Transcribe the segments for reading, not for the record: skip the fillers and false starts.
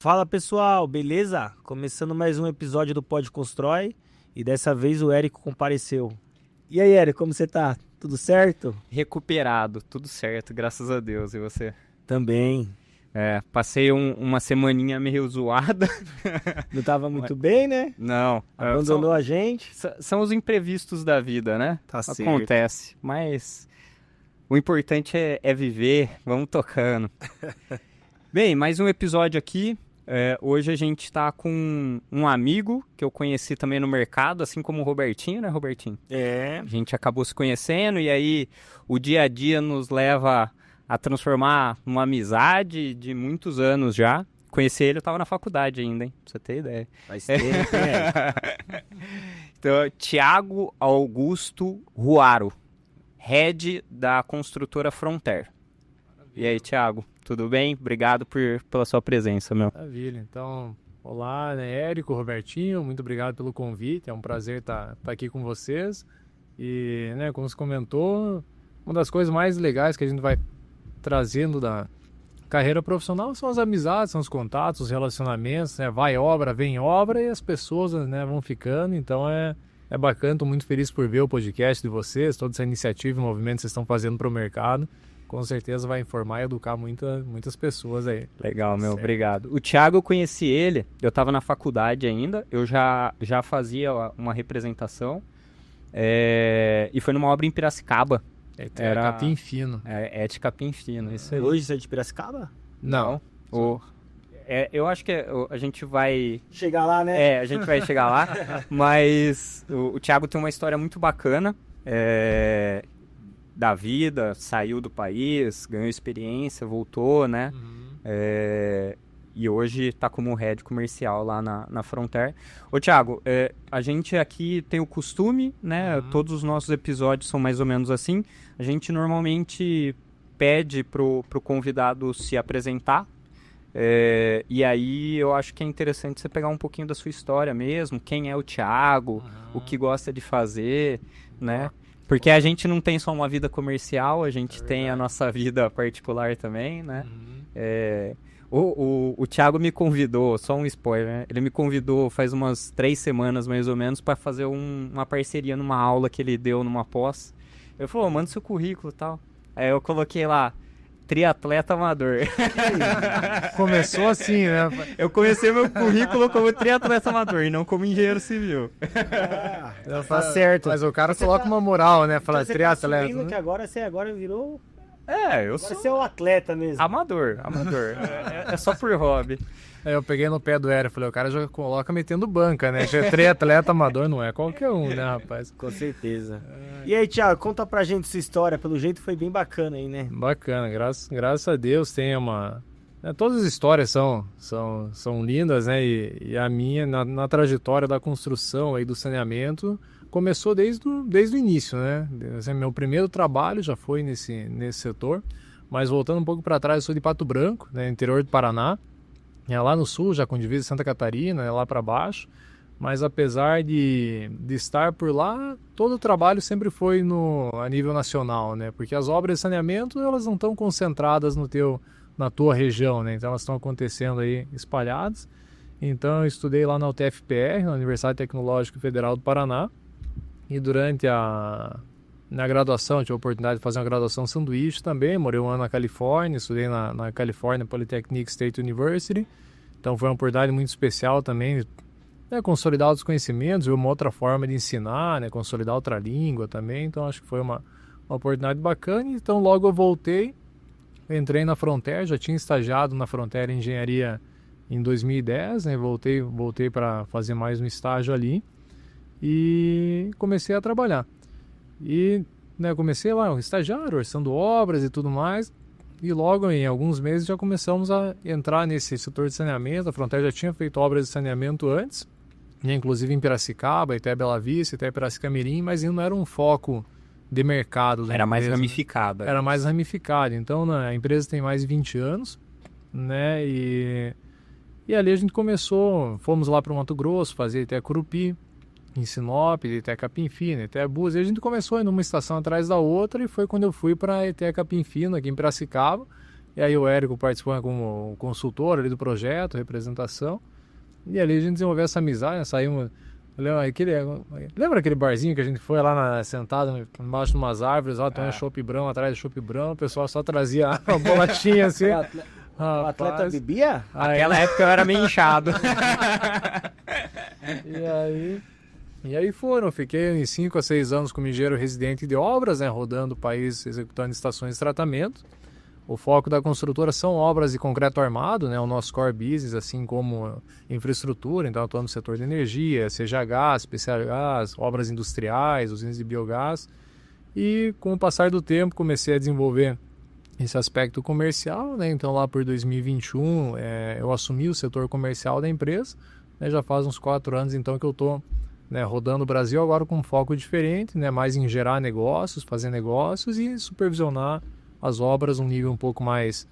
Fala pessoal, beleza? Começando mais um episódio do Pod Constrói e dessa vez o Érico compareceu. E aí, Érico, como você tá? Tudo certo? Recuperado, tudo certo, graças a Deus. E você? Também. Passei uma semaninha meio zoada. Não tava muito bem, né? Não. Abandonou a gente. São os imprevistos da vida, né? Tá certo. Acontece, mas o importante é viver, vamos tocando. Bem, mais um episódio aqui. Hoje a gente tá com um amigo que eu conheci também no mercado, assim como o Robertinho, né, Robertinho? A gente acabou se conhecendo e aí o dia a dia nos leva a transformar numa amizade de muitos anos já. Conheci ele, eu tava na faculdade ainda, hein? Pra você ter ideia. Faz tempo, Então, Thiago Augusto Ruaro, head da construtora Fronter. E aí, Thiago, tudo bem? Obrigado pela sua presença, meu. Maravilha. Então, olá, né, Érico, Robertinho, muito obrigado pelo convite. É um prazer estar aqui com vocês. E, né, como você comentou, uma das coisas mais legais que a gente vai trazendo da carreira profissional são as amizades, são os contatos, os relacionamentos, né? Vai obra, vem obra e as pessoas, né, vão ficando. Então é bacana, estou muito feliz por ver o podcast de vocês, toda essa iniciativa e movimento que vocês estão fazendo para o mercado. Com certeza vai informar e educar muitas pessoas aí. Legal, meu, certo. Obrigado. O Thiago, eu conheci ele, eu estava na faculdade ainda, eu já fazia uma representação e foi numa obra em Piracicaba. Era capim fino. É de capim fino, isso aí. Hoje você é de Piracicaba? Não. Eu acho que a gente vai... Chegar lá, né? A gente vai chegar lá, mas o Thiago tem uma história muito bacana da vida, saiu do país, ganhou experiência, voltou, né? E hoje está como head comercial lá na Fronter. Ô, Thiago, a gente aqui tem o costume, né? Todos os nossos episódios são mais ou menos assim. A gente normalmente pede pro convidado se apresentar. E aí eu acho que é interessante você pegar um pouquinho da sua história mesmo. Quem é o Thiago, o que gosta de fazer, né? Porque a gente não tem só uma vida comercial, a gente tem a nossa vida particular também, né? O Thiago me convidou, só um spoiler, né? Ele me convidou faz umas 3 semanas, mais ou menos, para fazer uma parceria numa aula que ele deu numa pós. Ele falou, manda seu currículo e tal. Aí eu coloquei lá, triatleta amador. Começou assim, né? Eu comecei meu currículo como triatleta amador e não como engenheiro civil. Tá certo. Mas o cara coloca uma moral, né? Fala Então, você triatleta. Tá assumindo que agora você virou... Eu Agora sou você é o atleta mesmo. amador. É só por hobby. Aí eu peguei no pé do Érico, falei, o cara já coloca metendo banca, né? Já é triatleta amador, não é qualquer um, né, rapaz? Com certeza. E aí, Thiago, conta pra gente sua história. Pelo jeito foi bem bacana aí, né? Bacana, graças a Deus tem uma... todas as histórias são lindas, né? E a minha, na trajetória da construção aí do saneamento, começou desde o início, né? Assim, meu primeiro trabalho já foi nesse setor, mas voltando um pouco para trás, eu sou de Pato Branco, né, interior do Paraná, lá no sul, já com divisa de Santa Catarina, lá para baixo, mas apesar de estar por lá, todo o trabalho sempre foi a nível nacional, né? Porque as obras de saneamento, elas não estão concentradas na tua região, né? Então elas estão acontecendo aí espalhadas. Então eu estudei lá na UTFPR, na Universidade Tecnológica Federal do Paraná, e durante na graduação, tive a oportunidade de fazer uma graduação sanduíche também, morei um ano na Califórnia, estudei na California Polytechnic State University, então foi uma oportunidade muito especial também, né, consolidar os conhecimentos, uma outra forma de ensinar, né, consolidar outra língua também, então acho que foi uma oportunidade bacana. Então logo eu voltei, entrei na Fronter, já tinha estagiado na Fronter em Engenharia em 2010, né, voltei para fazer mais um estágio ali, e comecei a trabalhar. E, né, comecei lá, estagiário, orçando obras e tudo mais. E logo em alguns meses já começamos a entrar nesse setor de saneamento. A Fronter já tinha feito obras de saneamento antes, né, inclusive em Piracicaba, até Bela Vista, até Piracicamirim, mas ainda não era um foco de mercado. Era mais ramificada. Era mais ramificada. Então, né, a empresa tem mais de 20 anos, né, e ali a gente começou, fomos lá para o Mato Grosso, fazer até Curupi, em Sinop, até Capim Fino, até Búzios. E a gente começou indo uma estação atrás da outra, e foi quando eu fui para até Capim Fino, aqui em Piracicaba, E aí o Érico participou como consultor ali do projeto, representação. E ali a gente desenvolveu essa amizade, né? Saímos... Lembra aquele barzinho que a gente foi lá sentado embaixo de umas árvores, lá tem um chopp brão, atrás do chopp brão, o pessoal só trazia uma bolachinha assim. O atleta bebia? Naquela época eu era meio inchado. E aí fiquei em 5 a 6 anos como engenheiro residente de obras, né, rodando o país, executando estações de tratamento. O foco da construtora são obras de concreto armado, né, o nosso core business, assim como infraestrutura, então atuando no setor de energia, seja gás, especial gás, obras industriais, usinas de biogás. E com o passar do tempo comecei a desenvolver esse aspecto comercial, né, então lá por 2021 eu assumi o setor comercial da empresa, né, já faz uns 4 anos então que eu estou, né, rodando o Brasil agora com um foco diferente, né, mais em gerar negócios, fazer negócios e supervisionar as obras um nível um pouco mais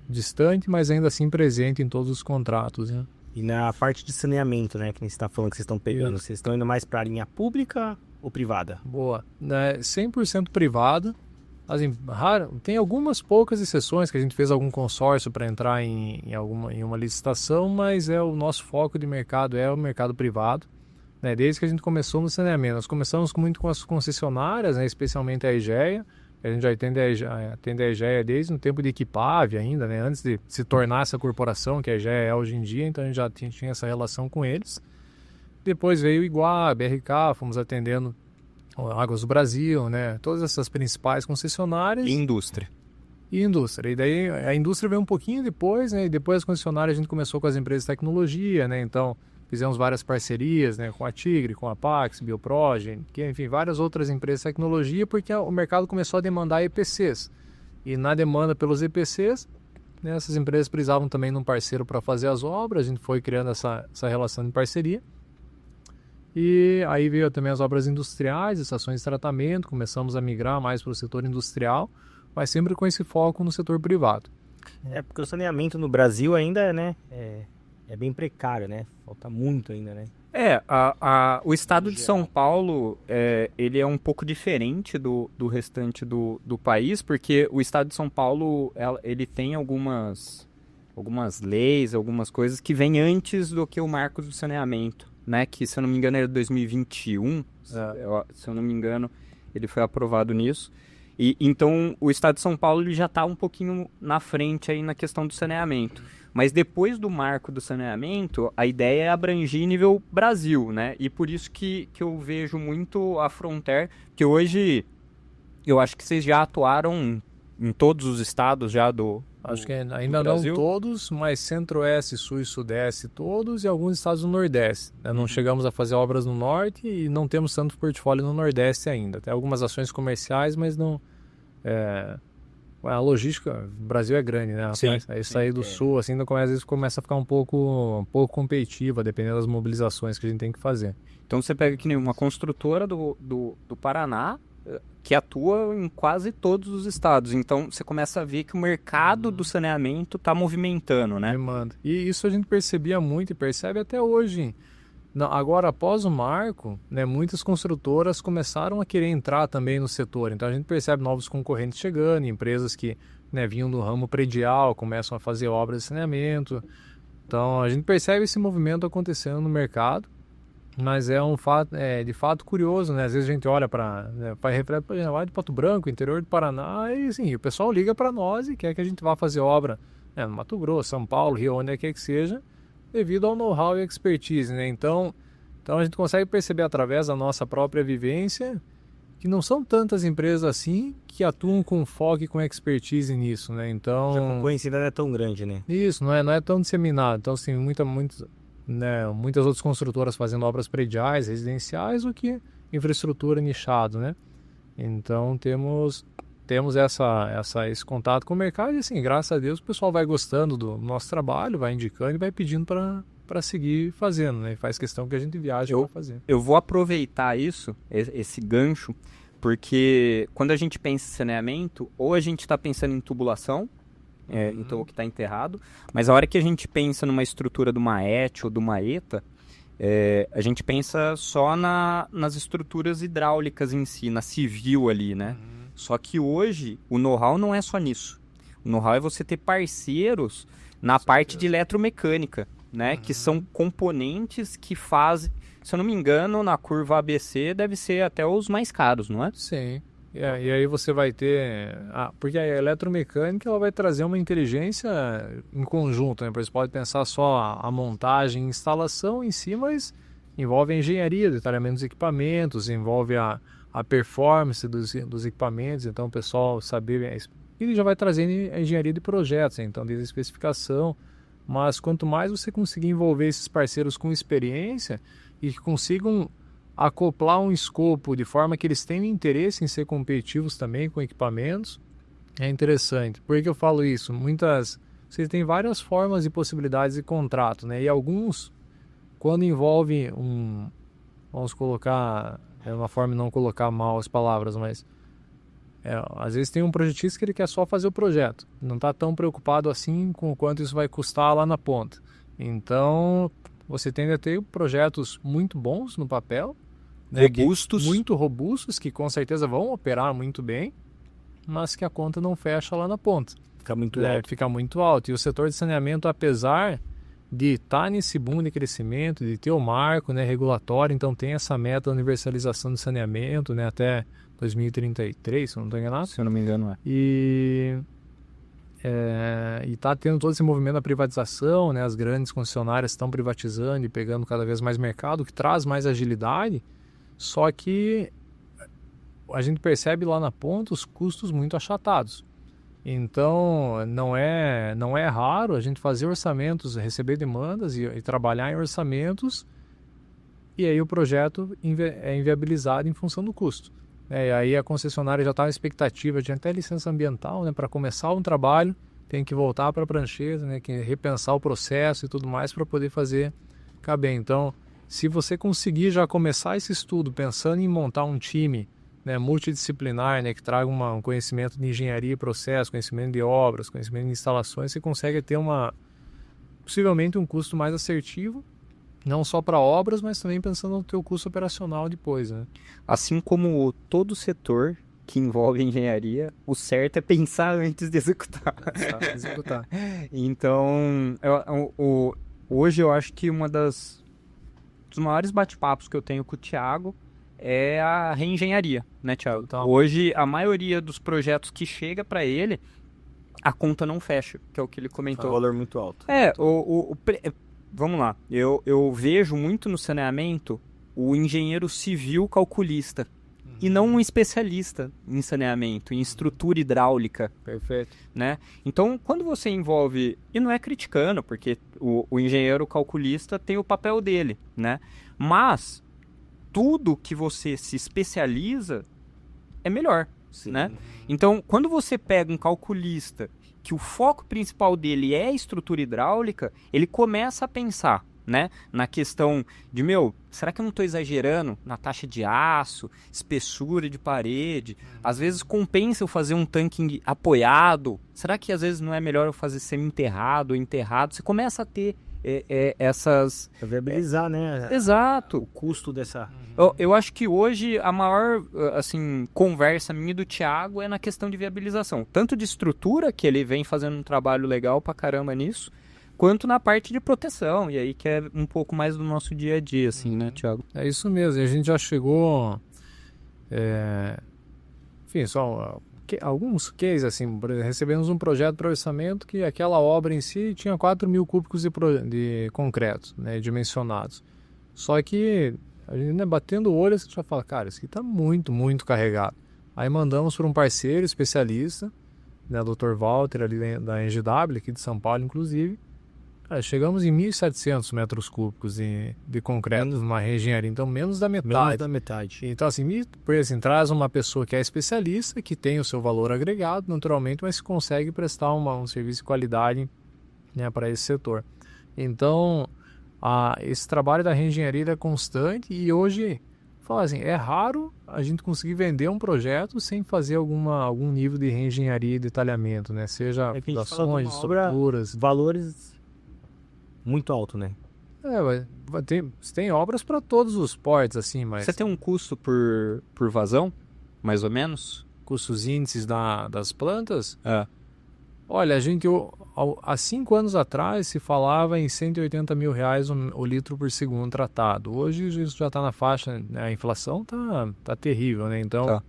distante, mas ainda assim presente em todos os contratos, né? E na parte de saneamento, né, que você está falando que vocês estão pegando, vocês estão indo mais para a linha pública ou privada? Boa, 100% privada. Tem algumas poucas exceções que a gente fez algum consórcio para entrar em uma licitação, mas o nosso foco de mercado é o mercado privado, né? Desde que a gente começou no saneamento, nós começamos muito com as concessionárias, né, especialmente a EGEA. A gente já atende a EGEA desde o tempo de Equipave ainda, né? Antes de se tornar essa corporação que a EGEA é hoje em dia, então a gente já tinha essa relação com eles. Depois veio o Iguá, BRK, fomos atendendo Águas do Brasil, né? Todas essas principais concessionárias. E indústria. E daí a indústria veio um pouquinho depois, né? E depois as concessionárias a gente começou com as empresas de tecnologia, né? Então fizemos várias parcerias, né, com a Tigre, com a Pax, Bioprogen, enfim, várias outras empresas de tecnologia, porque o mercado começou a demandar EPCs. E na demanda pelos EPCs, né, essas empresas precisavam também de um parceiro para fazer as obras, a gente foi criando essa relação de parceria. E aí veio também as obras industriais, estações de tratamento, começamos a migrar mais para o setor industrial, mas sempre com esse foco no setor privado. Porque o saneamento no Brasil ainda, né, é bem precário, né? Falta muito ainda, né? O estado de São Paulo, ele é um pouco diferente do restante do país, porque o estado de São Paulo, ele tem algumas leis, algumas coisas que vêm antes do que o marco do saneamento, né? Que, se eu não me engano, era 2021, se eu não me engano, ele foi aprovado nisso. E então, o estado de São Paulo ele já está um pouquinho na frente aí na questão do saneamento. Mas depois do marco do saneamento, a ideia é abranger nível Brasil, né? E por isso que eu vejo muito a Fronter, que hoje eu acho que vocês já atuaram em todos os estados já do Acho que ainda não todos, mas Centro-Oeste, Sul e Sudeste todos e alguns estados do Nordeste. Não chegamos a fazer obras no Norte e não temos tanto portfólio no Nordeste ainda. Tem algumas ações comerciais, mas não... A logística, o Brasil é grande, né? Sim, aí sair do sul, assim, às vezes começa a ficar um pouco competitiva, dependendo das mobilizações que a gente tem que fazer. Então você pega que nem uma construtora do Paraná, que atua em quase todos os estados. Então você começa a ver que o mercado do saneamento está movimentando, né? Demanda. E isso a gente percebia muito e percebe até hoje. Agora, após o marco, né, muitas construtoras começaram a querer entrar também no setor. Então a gente percebe novos concorrentes chegando, empresas que, né, vinham do ramo predial, começam a fazer obras de saneamento. Então a gente percebe esse movimento acontecendo no mercado, mas é um fato, de fato curioso, né? Às vezes a gente olha para lá de Pato Branco, interior do Paraná, e assim, o pessoal liga para nós e quer que a gente vá fazer obra no Mato Grosso, São Paulo, Rio, onde quer que seja, devido ao know-how e expertise, né? Então a gente consegue perceber através da nossa própria vivência que não são tantas empresas assim que atuam com foco e com expertise nisso, né? Então... A concorrência ainda não é tão grande, né? Isso, não é tão disseminado. Então, assim, muitas outras construtoras fazendo obras prediais, residenciais, do que infraestrutura nichado, né? Então, temos esse contato com o mercado e, assim, graças a Deus, o pessoal vai gostando do nosso trabalho, vai indicando e vai pedindo para seguir fazendo, né? E faz questão que a gente viaje para fazer. Eu vou aproveitar esse gancho, porque quando a gente pensa em saneamento, ou a gente está pensando em tubulação, então o que está enterrado, mas a hora que a gente pensa numa estrutura de uma ET ou de uma ETA, a gente pensa só nas estruturas hidráulicas em si, na civil ali, né? Só que hoje o know-how não é só nisso. Know-how é você ter parceiros na parte de eletromecânica, né? Que são componentes que fazem... Se eu não me engano, na curva ABC deve ser até os mais caros, não é? Sim. E aí você vai ter... porque a eletromecânica ela vai trazer uma inteligência em conjunto, né? Você pode pensar só a montagem e instalação em si, mas envolve a engenharia, detalhamento dos equipamentos, envolve a performance dos equipamentos, então o pessoal saber... Ele já vai trazer a engenharia de projetos, né? Então desde a especificação, mas quanto mais você conseguir envolver esses parceiros com experiência e que consigam acoplar um escopo de forma que eles tenham interesse em ser competitivos também com equipamentos, é interessante. Por que eu falo isso? Você tem várias formas e possibilidades de contrato, né? E alguns, quando envolve vamos colocar, é uma forma de não colocar mal as palavras, mas às vezes tem um projetista que ele quer só fazer o projeto, não está tão preocupado assim com o quanto isso vai custar lá na ponta. Então, você tende a ter projetos muito bons no papel, robustos, né, muito robustos, que com certeza vão operar muito bem, mas que a conta não fecha lá na ponta. Fica muito alto. Fica muito alto. E o setor de saneamento, apesar de estar nesse boom de crescimento, de ter o marco, né, regulatório, então tem essa meta de universalização do saneamento, né, até 2033, se eu não estou enganado. Se eu não me engano, é. E está tendo todo esse movimento da privatização, né? As grandes concessionárias estão privatizando e pegando cada vez mais mercado, que traz mais agilidade, só que a gente percebe lá na ponta os custos muito achatados. Então, não é raro a gente fazer orçamentos, receber demandas e trabalhar em orçamentos, e aí o projeto é inviabilizado em função do custo. E aí a concessionária já está na expectativa de até licença ambiental, né, para começar um trabalho, tem que voltar para a prancheta, né, que repensar o processo e tudo mais para poder fazer caber. Então, se você conseguir já começar esse estudo pensando em montar um time, né, multidisciplinar, né, que traga um conhecimento de engenharia e processo, conhecimento de obras, conhecimento de instalações, você consegue ter possivelmente um custo mais assertivo, não só para obras, mas também pensando no teu custo operacional depois, né? Assim como todo setor que envolve engenharia, o certo é pensar antes de executar. Então, hoje eu acho que dos maiores bate-papos que eu tenho com o Thiago é a reengenharia, né, Thiago? Então, hoje, a maioria dos projetos que chega para ele, a conta não fecha, que é o que ele comentou. É um valor muito alto. Vamos lá, eu vejo muito no saneamento o engenheiro civil calculista e não um especialista em saneamento, em estrutura hidráulica. Perfeito. Né? Então, quando você envolve, e não é criticando, porque o engenheiro calculista tem o papel dele, né? Mas tudo que você se especializa é melhor, né? Então, quando você pega um calculista que o foco principal dele é a estrutura hidráulica, ele começa a pensar, né, na questão de, será que eu não estou exagerando na taxa de aço, espessura de parede? Às vezes compensa eu fazer um tanque apoiado? Será que às vezes não é melhor eu fazer semi-enterrado ou enterrado? Você começa a ter essas... Pra viabilizar, né? Exato. O custo dessa... Eu acho que hoje a maior conversa minha e do Thiago é na questão de viabilização. Tanto de estrutura, que ele vem fazendo um trabalho legal pra caramba nisso, quanto na parte de proteção. E aí que é um pouco mais do nosso dia a dia, assim, né, Thiago? É isso mesmo. E a gente já chegou... Enfim, só... alguns cases, assim, recebemos um projeto para orçamento que aquela obra em si tinha 4.000 cúbicos de concreto, né, dimensionados. Só que a gente, né, batendo o olho, você já fala, cara, isso aqui está muito, muito carregado. Aí mandamos para um parceiro especialista, né, Dr. Walter, ali da NGW, aqui de São Paulo, inclusive. Chegamos em 1.700 metros cúbicos de concreto numa reengenharia, então menos da metade. Menos da metade. Então, assim, traz uma pessoa que é especialista, que tem o seu valor agregado, naturalmente, mas consegue prestar um serviço de qualidade, né, para esse setor. Então, esse trabalho da reengenharia é constante e hoje, fala assim, é raro a gente conseguir vender um projeto sem fazer algum nível de reengenharia e detalhamento, né? Seja fundações, estruturas, valores muito alto, né? Tem obras para todos os portes, assim, mas... Você tem um custo por vazão, mais ou menos? Custos índices das plantas? Olha, há 5 anos atrás se falava em R$180 mil o litro por segundo tratado. Hoje isso já está na faixa, né? A inflação tá terrível, né? Então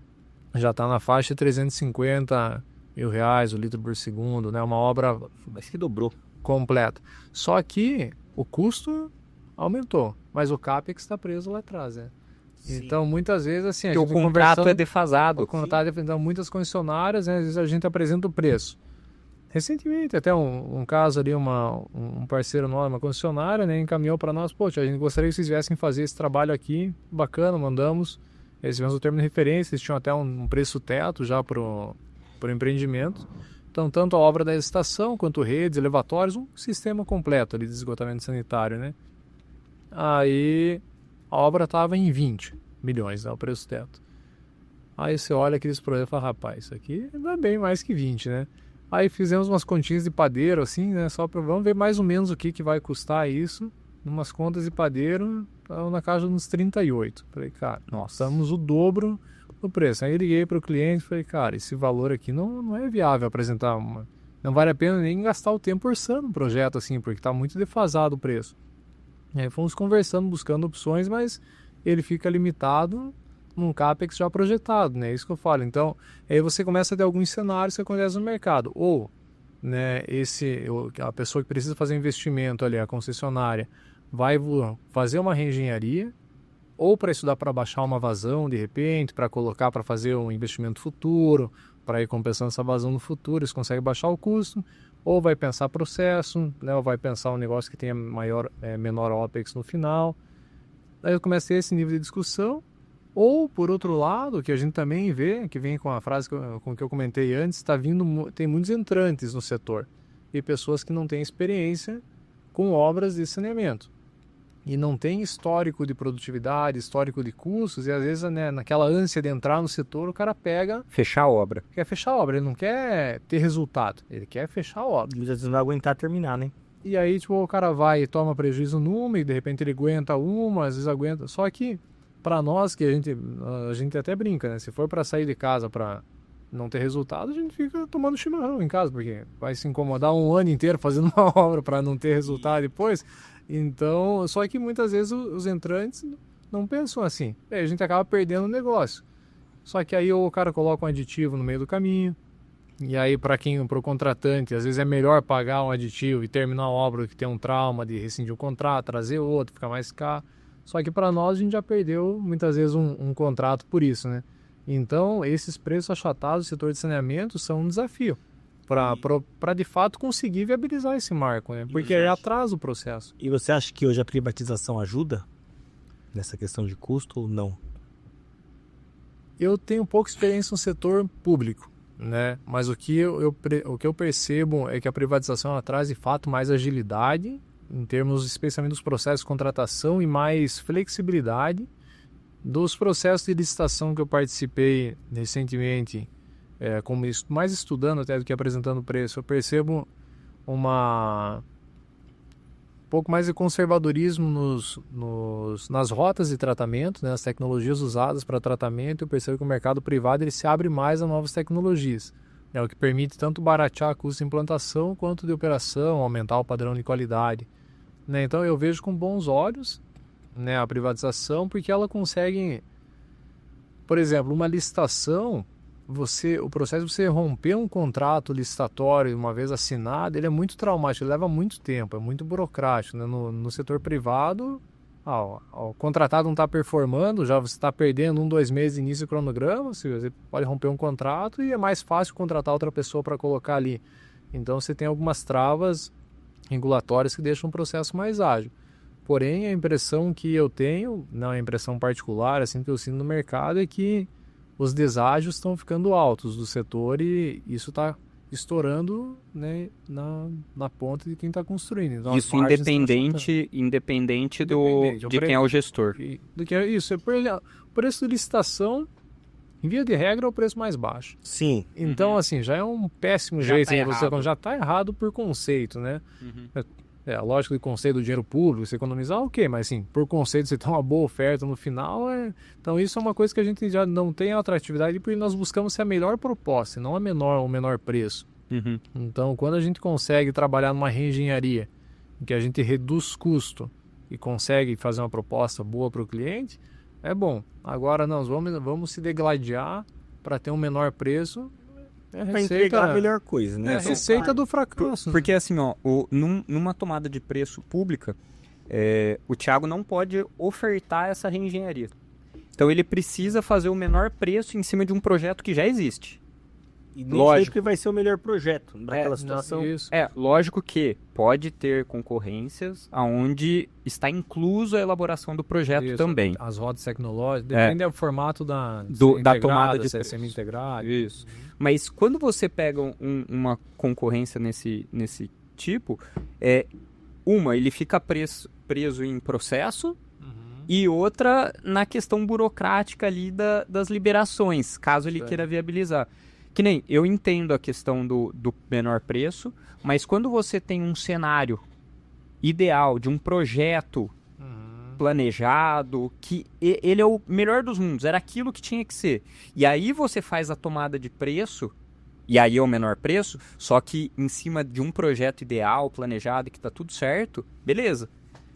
já está na faixa de R$350 mil o litro por segundo, né? Uma obra Mas que dobrou. completa. Só que o custo aumentou, mas o CAPEX está preso lá atrás, né? Sim. Então, muitas vezes, assim, Porque o contrato é defasado. O contrato é, então, muitas concessionárias, né, às vezes a gente apresenta o preço. Recentemente, até um caso ali, um parceiro nosso, uma concessionária, né, encaminhou para nós, poxa, a gente gostaria que vocês viessem fazer esse trabalho aqui, bacana, mandamos, eles tivemos o termo de referência, eles tinham até um preço teto já para o empreendimento. Então, tanto a obra da estação, quanto redes, elevatórios, um sistema completo ali de esgotamento sanitário, né. Aí a obra estava em 20 milhões, né, o preço teto. Aí você olha aqueles projetos e fala, rapaz, isso aqui dá bem mais que 20, né? Aí fizemos umas continhas de padeiro, assim, né? Só para vamos ver mais ou menos o que vai custar isso. Umas contas de padeiro, na casa dos 38. Falei, cara, nós estamos o dobro do preço. Aí liguei para o cliente e falei, cara, esse valor aqui não é viável apresentar uma. Não vale a pena nem gastar o tempo orçando um projeto assim, porque está muito defasado o preço. E aí fomos conversando, buscando opções, mas ele fica limitado num CAPEX já projetado, né? Isso que eu falo. Então, aí você começa a ter alguns cenários que acontecem no mercado. Ou, né, a pessoa que precisa fazer investimento ali, a concessionária, vai fazer uma reengenharia, ou para estudar para baixar uma vazão de repente, para colocar para fazer um investimento futuro, para ir compensando essa vazão no futuro, eles conseguem baixar o custo, ou vai pensar processo, né, ou vai pensar um negócio que tenha menor OPEX no final. Aí eu comecei a ter esse nível de discussão. Ou, por outro lado, que a gente também vê, que vem com a frase com que eu comentei antes, tem muitos entrantes no setor e pessoas que não têm experiência com obras de saneamento e não tem histórico de produtividade, histórico de custos, e às vezes, né, naquela ânsia de entrar no setor, o cara Fechar a obra. quer fechar a obra, ele não quer ter resultado, ele quer fechar a obra. Muitas vezes não vai aguentar terminar, né? E aí, tipo, o cara vai e toma prejuízo numa, e de repente ele aguenta uma, às vezes aguenta, só que para nós, que a gente até brinca, né? Se for para sair de casa para não ter resultado, a gente fica tomando chimarrão em casa, porque vai se incomodar um ano inteiro fazendo uma obra para não ter resultado depois. Então, só que muitas vezes os entrantes não pensam assim. A gente acaba perdendo o negócio. Só que aí o cara coloca um aditivo no meio do caminho. E aí, para o contratante, às vezes é melhor pagar um aditivo e terminar a obra do que ter um trauma de rescindir o contrato, trazer outro, ficar mais caro. Só que para nós a gente já perdeu muitas vezes um contrato por isso, né? Então esses preços achatados do setor de saneamento são um desafio para de fato conseguir viabilizar esse marco, né? Porque ele atrasa o processo. E você acha que hoje a privatização ajuda nessa questão de custo ou não? Eu tenho pouca experiência no setor público, né? Mas o que eu percebo é que a privatização ela traz de fato mais agilidade em termos especialmente dos processos de contratação e mais flexibilidade. Dos processos de licitação que eu participei recentemente, mais estudando até do que apresentando preço, eu percebo um pouco mais de conservadorismo nas rotas de tratamento, né, nas tecnologias usadas para tratamento. Eu percebo que o mercado privado ele se abre mais a novas tecnologias. É o que permite tanto baratear custo de implantação quanto de operação, aumentar o padrão de qualidade. Né? Então eu vejo com bons olhos, né, a privatização, porque ela consegue, por exemplo, uma licitação, o processo de você romper um contrato licitatório uma vez assinado, ele é muito traumático, ele leva muito tempo, é muito burocrático. Né? No setor privado, o contratado não está performando, já você está perdendo 2 meses de início do cronograma, você pode romper um contrato e é mais fácil contratar outra pessoa para colocar ali. Então você tem algumas travas regulatórias que deixam o processo mais ágil. Porém, a impressão que eu tenho, não é impressão particular, assim que eu sinto no mercado, é que os deságios estão ficando altos do setor e isso está estourando, né, na ponta de quem está construindo. Então, isso independente de quem é o gestor. Isso, o preço de licitação, em via de regra, é o preço mais baixo. Sim. Então, assim, já é um péssimo jeito. Tá Já está errado por conceito, né? Uhum. Lógico que o conceito do dinheiro público, você economizar, ok, mas assim, por conceito você tem uma boa oferta no final, então isso é uma coisa que a gente já não tem atratividade porque nós buscamos ser a melhor proposta, não o menor preço. Uhum. Então, quando a gente consegue trabalhar numa reengenharia, em que a gente reduz custo e consegue fazer uma proposta boa para o cliente, é bom. Agora, nós vamos se degladiar para ter um menor preço. É Pra entregar a melhor coisa, né? É a receita do fracasso. Porque assim, ó, numa tomada de preço pública, o Thiago não pode ofertar essa reengenharia. Então ele precisa fazer o menor preço em cima de um projeto que já existe. E nem sempre vai ser o melhor projeto naquela situação. Isso. Lógico que pode ter concorrências onde está incluso a elaboração do projeto também. As rodas tecnológicas, depende do formato da tomada de semi-integrada. Isso. Mas quando você pega uma concorrência nesse tipo, ele fica preso em processo, e outra na questão burocrática ali das liberações, caso ele queira viabilizar. Que nem, eu entendo a questão do menor preço, mas quando você tem um cenário ideal de um projeto planejado, que ele é o melhor dos mundos, era aquilo que tinha que ser. E aí você faz a tomada de preço, e aí é o menor preço, só que em cima de um projeto ideal, planejado, que tá tudo certo, beleza.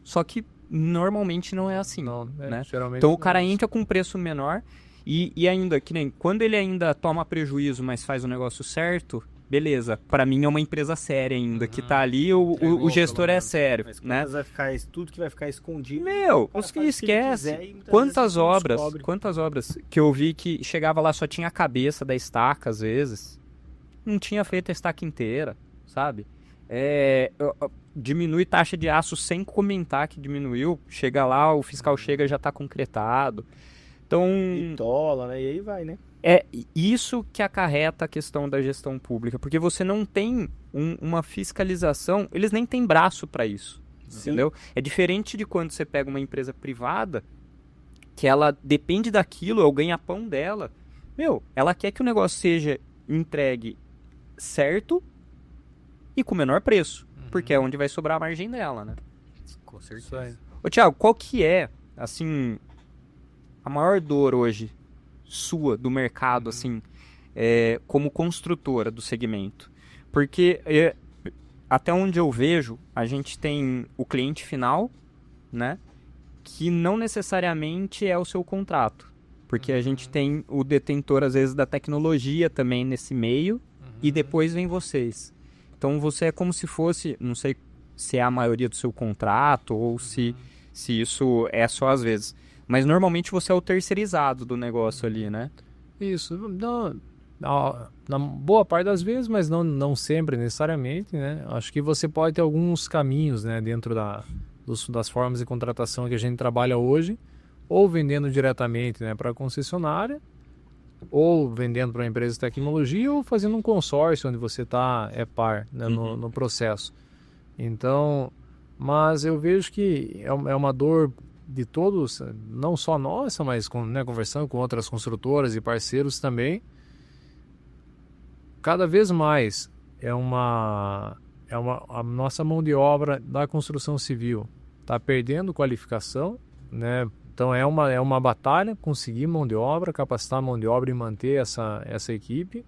Só que normalmente não é assim, né? Então o cara entra com um preço menor e ainda, que nem, quando ele ainda toma prejuízo, mas faz o negócio certo, beleza. Pra mim é uma empresa séria ainda, que tá ali, o gestor é sério, mas né? Tudo que vai ficar escondido. Os que esquece. Quantas obras que eu vi que chegava lá, só tinha a cabeça da estaca, às vezes. Não tinha feito a estaca inteira, sabe? Diminui taxa de aço sem comentar que diminuiu. Chega lá, o fiscal chega, já tá concretado. Então, Bitola, né? E aí vai, né? É isso que acarreta a questão da gestão pública, porque você não tem uma fiscalização, eles nem têm braço para isso, entendeu? É diferente de quando você pega uma empresa privada, que ela depende daquilo, é o ganha-pão dela. Ela quer que o negócio seja entregue certo e com o menor preço, porque é onde vai sobrar a margem dela, né? Com certeza. Ô, Thiago, qual que é, assim, a maior dor hoje sua do mercado, assim, como construtora do segmento? Porque até onde eu vejo, a gente tem o cliente final, né, que não necessariamente é o seu contrato, porque a gente tem o detentor, às vezes, da tecnologia também nesse meio, e depois vem vocês. Então você é como se fosse, não sei se é a maioria do seu contrato ou se isso é só às vezes, mas normalmente você é o terceirizado do negócio ali, né? Isso, na boa parte das vezes, mas não sempre necessariamente, né? Acho que você pode ter alguns caminhos, né, dentro das formas de contratação que a gente trabalha hoje, ou vendendo diretamente, né, para a concessionária, ou vendendo para uma empresa de tecnologia, ou fazendo um consórcio onde você é par, né, no processo. Então, mas eu vejo que é uma dor de todos, não só nossa, mas conversando com outras construtoras e parceiros também, cada vez mais a nossa mão de obra da construção civil está perdendo qualificação, né? Então é uma batalha conseguir mão de obra, capacitar a mão de obra e manter essa equipe.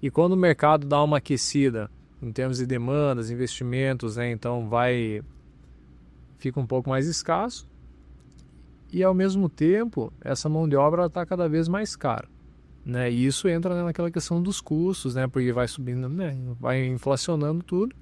E quando o mercado dá uma aquecida em termos de demandas, investimentos, né? Então fica um pouco mais escasso. E ao mesmo tempo, essa mão de obra está cada vez mais cara, né? E isso entra, né, naquela questão dos custos, né? Porque vai subindo, né? Vai inflacionando tudo.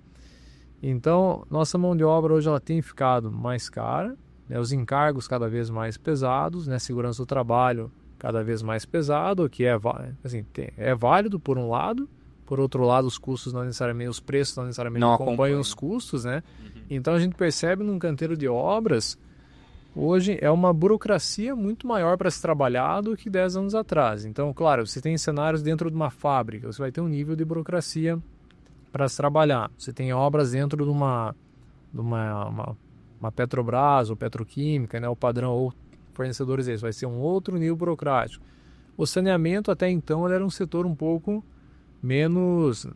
Então, nossa mão de obra hoje ela tem ficado mais cara, né? Os encargos cada vez mais pesados, né? Segurança do trabalho cada vez mais pesado, o que é válido por um lado, por outro lado os custos não necessariamente, os preços não necessariamente acompanham os custos, né? Então a gente percebe num canteiro de obras hoje é uma burocracia muito maior para se trabalhar do que 10 anos atrás. Então, claro, você tem cenários dentro de uma fábrica, você vai ter um nível de burocracia para se trabalhar. Você tem obras dentro de uma Petrobras ou petroquímica, né, o padrão ou fornecedores deles, vai ser um outro nível burocrático. O saneamento até então ele era um setor um pouco menos,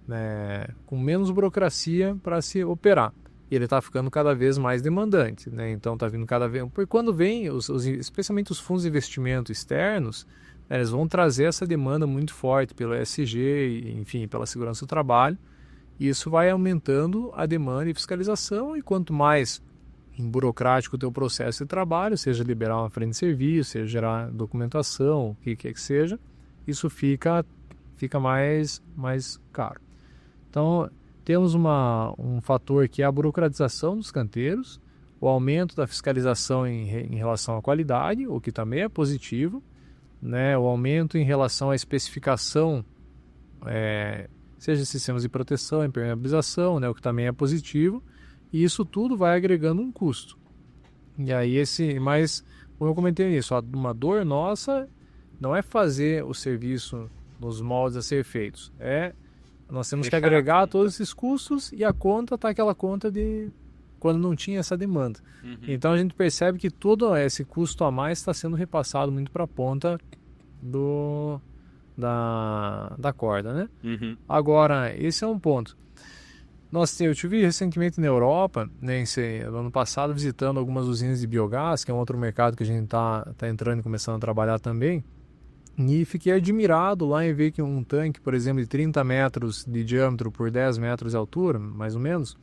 né, com menos burocracia para se operar. E ele está ficando cada vez mais demandante, né? Então está vindo cada vez... Porque quando vem, especialmente os fundos de investimento externos, Eles vão trazer essa demanda muito forte pelo ESG, enfim, pela segurança do trabalho. E isso vai aumentando a demanda e fiscalização, e quanto mais burocrático o teu processo de trabalho, seja liberar uma frente de serviço, seja gerar documentação, o que quer que seja, isso fica mais caro. Então, temos um fator que é a burocratização dos canteiros, o aumento da fiscalização em relação à qualidade, o que também é positivo, né? O aumento em relação à especificação, seja sistemas de proteção, impermeabilização, né? O que também é positivo, e isso tudo vai agregando um custo. E aí mas como eu comentei nisso, uma dor nossa não é fazer o serviço nos moldes a ser feitos, nós temos que agregar todos esses custos, e a conta está aquela conta de quando não tinha essa demanda. Então a gente percebe que todo esse custo a mais está sendo repassado muito para a ponta da corda, né? Agora, esse é um ponto. Eu estive recentemente na Europa, né, no ano passado, visitando algumas usinas de biogás, que é um outro mercado que a gente está entrando e começando a trabalhar também, e fiquei admirado lá em ver que um tanque, por exemplo, de 30 metros de diâmetro por 10 metros de altura, mais ou menos,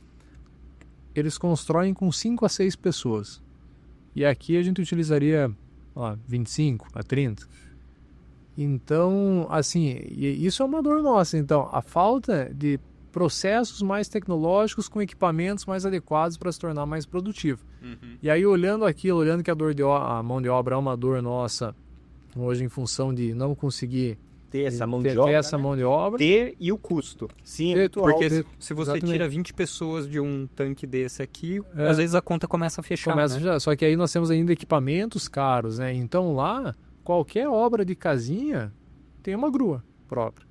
eles constroem com 5 a 6 pessoas. E aqui a gente utilizaria 25 a 30. Então, assim, isso é uma dor nossa. Então, a falta de processos mais tecnológicos com equipamentos mais adequados para se tornar mais produtivo. E aí, olhando que a mão de obra é uma dor nossa hoje, em função de não conseguir ter essa mão de obra. Ter essa mão de obra. E o custo. Sim, porque se você tira 20 pessoas de um tanque desse aqui, às vezes a conta começa a fechar. Né? Só que aí nós temos ainda equipamentos caros, né? Então lá, qualquer obra de casinha tem uma grua própria.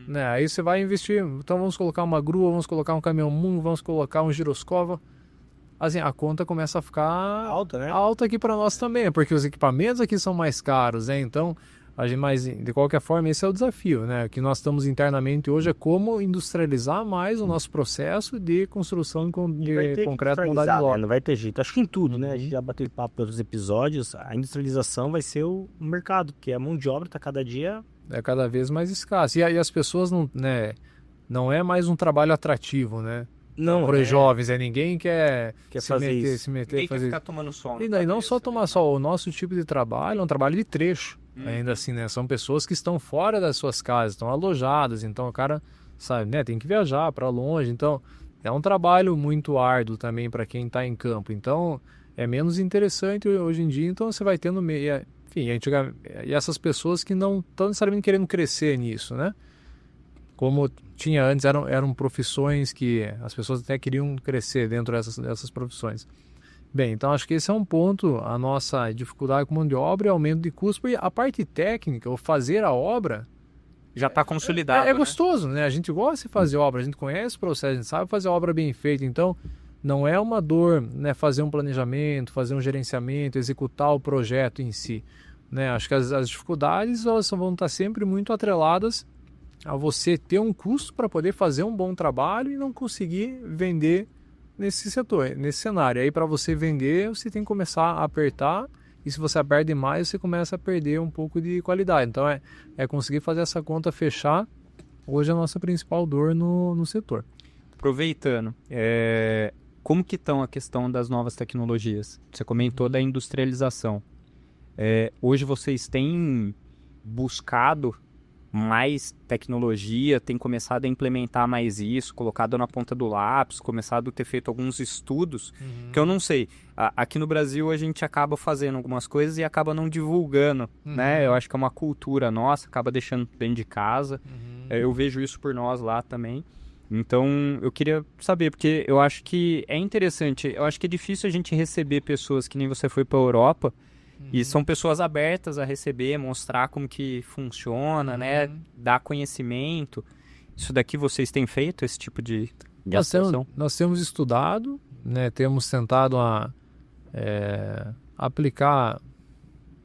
Né? Aí você vai investir, então vamos colocar uma grua, vamos colocar um caminhão-mundo, vamos colocar um giroscova. Assim, a conta começa a ficar alta, né? Alta aqui para nós também, porque os equipamentos aqui são mais caros, né? Então, mas de qualquer forma, esse é o desafio, né? O que nós estamos internamente hoje é como industrializar mais o nosso processo de construção de concreto com unidade de lote. Não vai ter jeito. Acho que em tudo, né? A gente já bateu papo pelos episódios. A industrialização vai ser o mercado, porque a mão de obra está cada dia... É cada vez mais escassa. E as pessoas não é mais um trabalho atrativo, né? Não, para os jovens, ninguém quer fazer isso. Se meter, ninguém fazer... quer ficar tomando sol. E não só tomar sol, o nosso tipo de trabalho é um trabalho de trecho. Ainda assim, né? São pessoas que estão fora das suas casas, estão alojadas, então o cara, sabe, né? Tem que viajar para longe, então é um trabalho muito árduo também para quem está em campo. Então é menos interessante hoje em dia, então você vai tendo enfim, e essas pessoas que não estão necessariamente querendo crescer nisso, né? Como tinha antes, eram profissões que as pessoas até queriam crescer dentro dessas profissões. Bem, então acho que esse é um ponto, a nossa dificuldade com mão de obra e aumento de custo, porque a parte técnica, o fazer a obra... Já está consolidado. É gostoso, né? A gente gosta de fazer obra, a gente conhece o processo, a gente sabe fazer a obra bem feita, então não é uma dor, né, fazer um planejamento, fazer um gerenciamento, executar o projeto em si, né? Acho que as dificuldades elas vão estar sempre muito atreladas a você ter um custo para poder fazer um bom trabalho e não conseguir vender nesse setor, nesse cenário. Aí para você vender, você tem que começar a apertar, e se você aperta demais, você começa a perder um pouco de qualidade. Então é conseguir fazer essa conta fechar. Hoje é a nossa principal dor no setor. Aproveitando, como que estão a questão das novas tecnologias? Você comentou da industrialização. Hoje vocês têm buscado mais tecnologia, tem começado a implementar mais isso, colocado na ponta do lápis, começado a ter feito alguns estudos, que eu não sei. Aqui no Brasil a gente acaba fazendo algumas coisas e acaba não divulgando, né? Eu acho que é uma cultura nossa, acaba deixando dentro de casa. Eu vejo isso por nós lá também. Então, eu queria saber, porque eu acho que é interessante, eu acho que é difícil a gente receber pessoas que nem você foi para a Europa, e são pessoas abertas a receber, mostrar como que funciona, né? Dar conhecimento. Isso daqui vocês têm feito, esse tipo de ação? Nós temos estudado, né? Temos tentado aplicar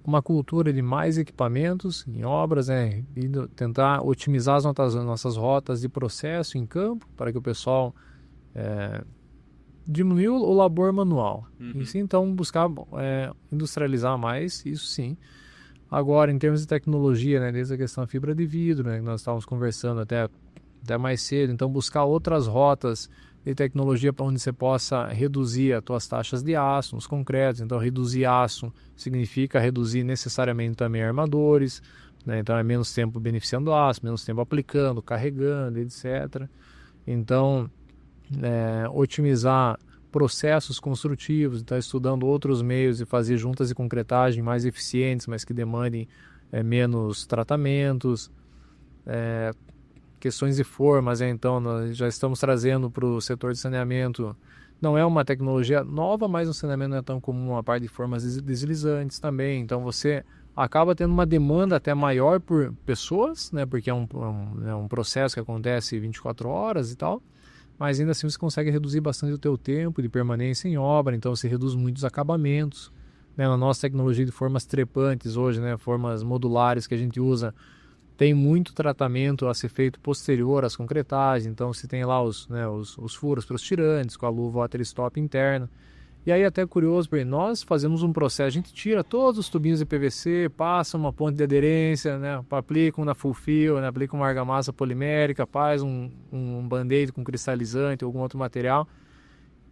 uma cultura de mais equipamentos em obras, né? E tentar otimizar as nossas rotas de processo em campo, para que o pessoal diminuir o labor manual. E sim, então buscar industrializar mais, isso sim. Agora, em termos de tecnologia, né, desde a questão da fibra de vidro, né, que nós estávamos conversando até mais cedo, então buscar outras rotas de tecnologia para onde você possa reduzir as tuas taxas de aço nos concretos. Então, reduzir aço significa reduzir necessariamente também armadores, né? Então, é menos tempo beneficiando o aço, menos tempo aplicando, carregando, etc. Então, otimizar processos construtivos, então estudando outros meios de fazer juntas de concretagem mais eficientes, mas que demandem menos tratamentos, questões de formas, então nós já estamos trazendo para o setor de saneamento, não é uma tecnologia nova, mas o saneamento não é tão comum, a parte de formas deslizantes também, então você acaba tendo uma demanda até maior por pessoas, né, porque é um processo que acontece 24 horas e tal, mas ainda assim você consegue reduzir bastante o teu tempo de permanência em obra, então você reduz muitos acabamentos, né? Na nossa tecnologia de formas trepantes hoje, né, formas modulares que a gente usa, tem muito tratamento a ser feito posterior às concretagens, então se tem lá os furos para os tirantes, com a luva water stop interna. E aí até curioso, porque nós fazemos um processo, a gente tira todos os tubinhos de PVC, passa uma ponte de aderência, né, aplica na full fill, né, aplica uma argamassa polimérica, faz um band-aid com cristalizante ou algum outro material.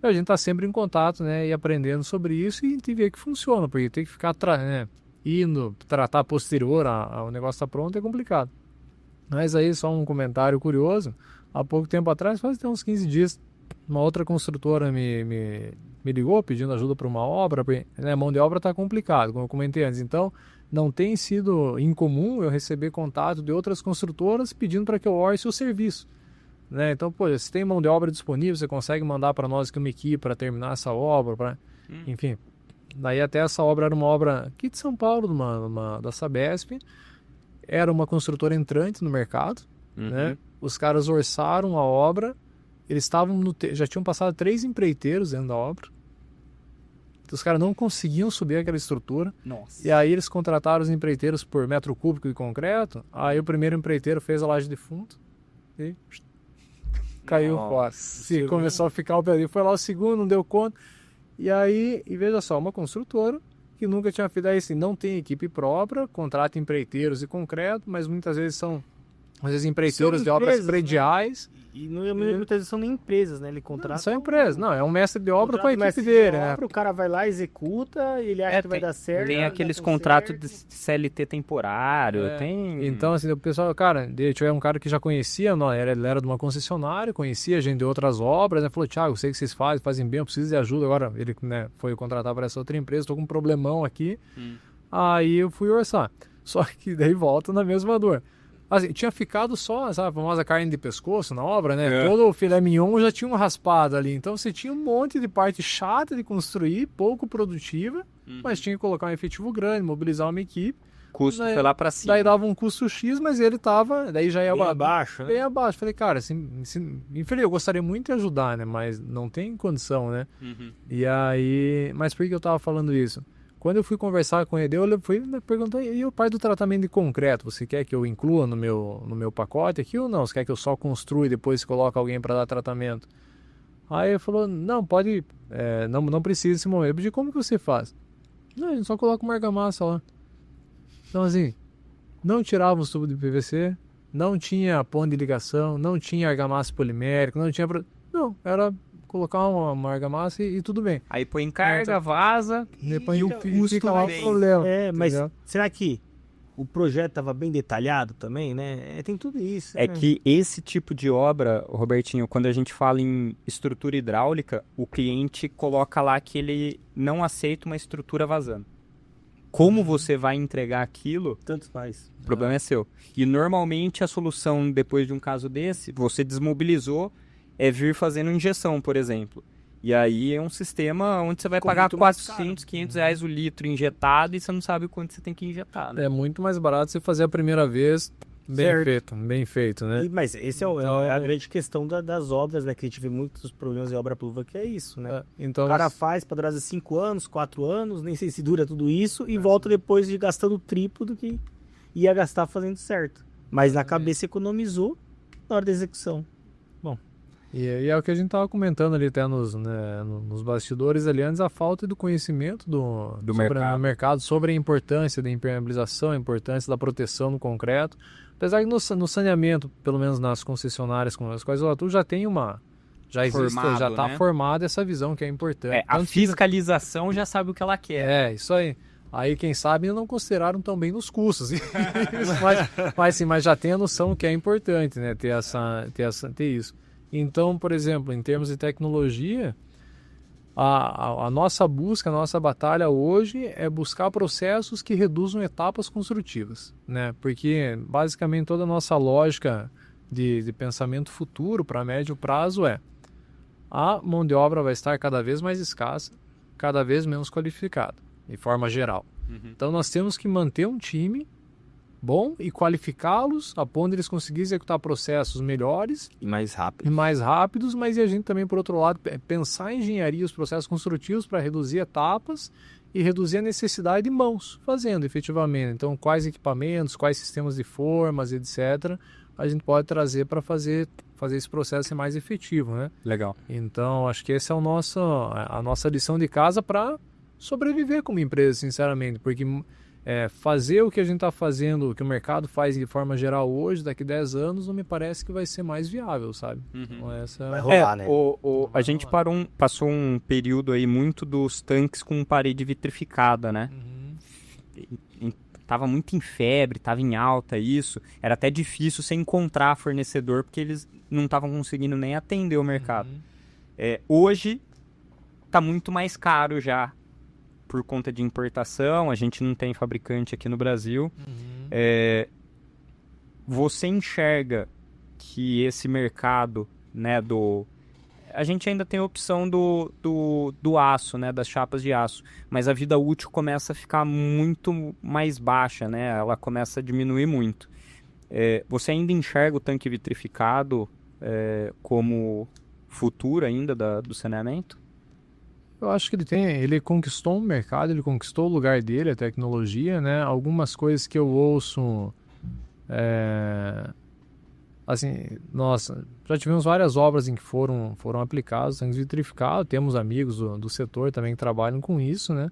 E a gente está sempre em contato, né, e aprendendo sobre isso, e a gente vê que funciona, porque tem que ficar indo tratar posterior ao negócio estar pronto é complicado. Mas aí só um comentário curioso, há pouco tempo atrás, faz até uns 15 dias, uma outra construtora me ligou pedindo ajuda para uma obra, porque, né, mão de obra está complicado, como eu comentei antes. Então, não tem sido incomum eu receber contato de outras construtoras pedindo para que eu orce o serviço. Né? Então, se tem mão de obra disponível, você consegue mandar para nós aqui uma equipe para terminar essa obra, enfim. Daí até essa obra era uma obra aqui de São Paulo, da Sabesp. Era uma construtora entrante no mercado. Né? Os caras orçaram a obra. Eles já tinham passado 3 empreiteiros dentro da obra. Então, os caras não conseguiam subir aquela estrutura. Nossa. E aí eles contrataram os empreiteiros por metro cúbico de concreto. Aí o primeiro empreiteiro fez a laje de fundo e caiu fora. Começou a ficar o pé ali. Foi lá o segundo, não deu conta. E aí, e veja só, uma construtora que nunca tinha feito assim, não tem equipe própria, contrata empreiteiros de concreto, mas muitas vezes são empreiteiros de obras prediais. Né? E muitas vezes são nem empresas, né? Ele contrata. Não são empresas, não, é um mestre de obra com a equipe dele, né? O cara vai lá, executa, ele acha que vai dar certo. Tem aqueles contratos de CLT temporário, tem... Então, assim, o pessoal, cara, é um cara que já conhecia, ele era de uma concessionária, conhecia a gente de outras obras, né? Falou, Thiago, eu sei que vocês fazem bem, eu preciso de ajuda. Agora, ele, né, foi contratar para essa outra empresa, tô com um problemão aqui. Aí eu fui orçar. Só que daí volta na mesma dor. Assim, tinha ficado só, sabe, a famosa carne de pescoço na obra, né? Todo o filé mignon já tinha um raspado ali. Então você tinha um monte de parte chata de construir, pouco produtiva, mas tinha que colocar um efetivo grande, mobilizar uma equipe. Custo foi lá pra cima. Daí dava um custo X, mas ele tava, daí já ia bem abaixo, né? Bem abaixo. Falei, cara, infelizmente eu gostaria muito de ajudar, né? Mas não tem condição, né? E aí, mas por que eu tava falando isso? Quando eu fui conversar com ele, eu fui perguntar, e o parte do tratamento de concreto? Você quer que eu inclua no meu pacote aqui ou não? Você quer que eu só construa e depois coloque alguém para dar tratamento? Aí ele falou, não, pode, não precisa nesse momento. Eu pedi, como que você faz? Não, a gente só coloca uma argamassa lá. Então assim, não tirava os tubos de PVC, não tinha ponte de ligação, não tinha argamassa polimérica, não, era colocar uma argamassa e tudo bem. Aí põe em carga, vaza, depois e o custo fica lá o vem. problema. Mas entendeu? será que o projeto estava bem detalhado também, né? Tem tudo isso. É que esse tipo de obra, Robertinho, quando a gente fala em estrutura hidráulica, o cliente coloca lá que ele não aceita uma estrutura vazando. Como você vai entregar aquilo, Tanto faz. o problema é seu. E normalmente a solução, depois de um caso desse, você desmobilizou, é vir fazendo injeção, por exemplo. E aí é um sistema onde você vai pagar 400, 500 reais o litro injetado e você não sabe o quanto você tem que injetar. Né? É muito mais barato você fazer a primeira vez bem feito, né? Mas esse é a grande questão das obras, né? Que a gente vê muitos problemas em obra pluva, que é isso, né? Então, o cara faz para durar 5 anos, 4 anos, nem sei se dura tudo isso, e volta depois de gastando o triplo do que ia gastar fazendo certo. Mas na cabeça economizou na hora da execução. Bom, E é o que a gente estava comentando ali até nos bastidores ali antes, a falta do conhecimento sobre o mercado, sobre a importância da impermeabilização, a importância da proteção no concreto. Apesar que no saneamento, pelo menos nas concessionárias com as quais eu atuo, já tem já existe, já está formada essa visão que é importante. A fiscalização já sabe o que ela quer. Isso aí. Aí, quem sabe, não consideraram tão bem nos custos. mas já tem a noção que é importante, né? Ter isso. Então, por exemplo, em termos de tecnologia, a nossa busca, a nossa batalha hoje é buscar processos que reduzam etapas construtivas, né? Porque, basicamente, toda a nossa lógica de pensamento futuro para médio prazo a mão de obra vai estar cada vez mais escassa, cada vez menos qualificada, de forma geral. Então, nós temos que manter um time bom e qualificá-los a ponto de eles conseguirem executar processos melhores e mais rápidos, mas e a gente também, por outro lado, pensar em engenharia, os processos construtivos para reduzir etapas e reduzir a necessidade de mãos fazendo efetivamente. Então, quais equipamentos, quais sistemas de formas, etc., a gente pode trazer para fazer esse processo ser mais efetivo, né? Legal. Então, acho que essa é a nossa lição de casa para sobreviver como empresa, sinceramente, porque fazer o que a gente está fazendo, o que o mercado faz de forma geral hoje, daqui a 10 anos, não me parece que vai ser mais viável, sabe? Então, vai rolar, né? A gente passou um período aí muito dos tanques com parede vitrificada, né? Tava muito em febre, tava em alta isso. Era até difícil você encontrar fornecedor, porque eles não estavam conseguindo nem atender o mercado. Hoje, tá muito mais caro já, por conta de importação, a gente não tem fabricante aqui no Brasil. Você enxerga que esse mercado, né, a gente ainda tem a opção do aço, né, das chapas de aço, mas a vida útil começa a ficar muito mais baixa, né, ela começa a diminuir muito. Você ainda enxerga o tanque vitrificado como futuro ainda do saneamento? Eu acho que ele conquistou um mercado, ele conquistou o lugar dele, a tecnologia, né? Algumas coisas que eu ouço, assim, nossa, já tivemos várias obras em que foram aplicados tanques vitrificados, temos amigos do setor também que trabalham com isso, né?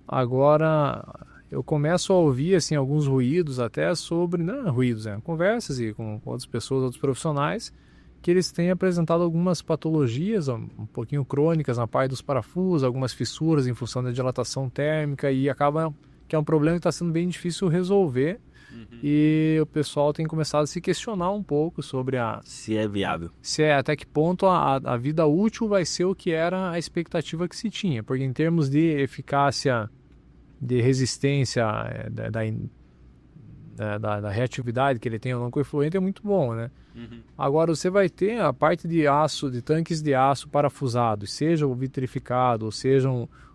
Agora, eu começo a ouvir, assim, alguns ruídos até sobre, não ruídos, conversas e com outras pessoas, outros profissionais, que eles têm apresentado algumas patologias um pouquinho crônicas na parte dos parafusos, algumas fissuras em função da dilatação térmica, e acaba que é um problema que está sendo bem difícil resolver. E o pessoal tem começado a se questionar um pouco sobre se é viável. Até que ponto a vida útil vai ser o que era a expectativa que se tinha, porque em termos de eficácia, de resistência da reatividade que ele tem ao não coefluente é muito bom, né? Agora você vai ter a parte de aço, de tanques de aço parafusados, seja o vitrificado, ou seja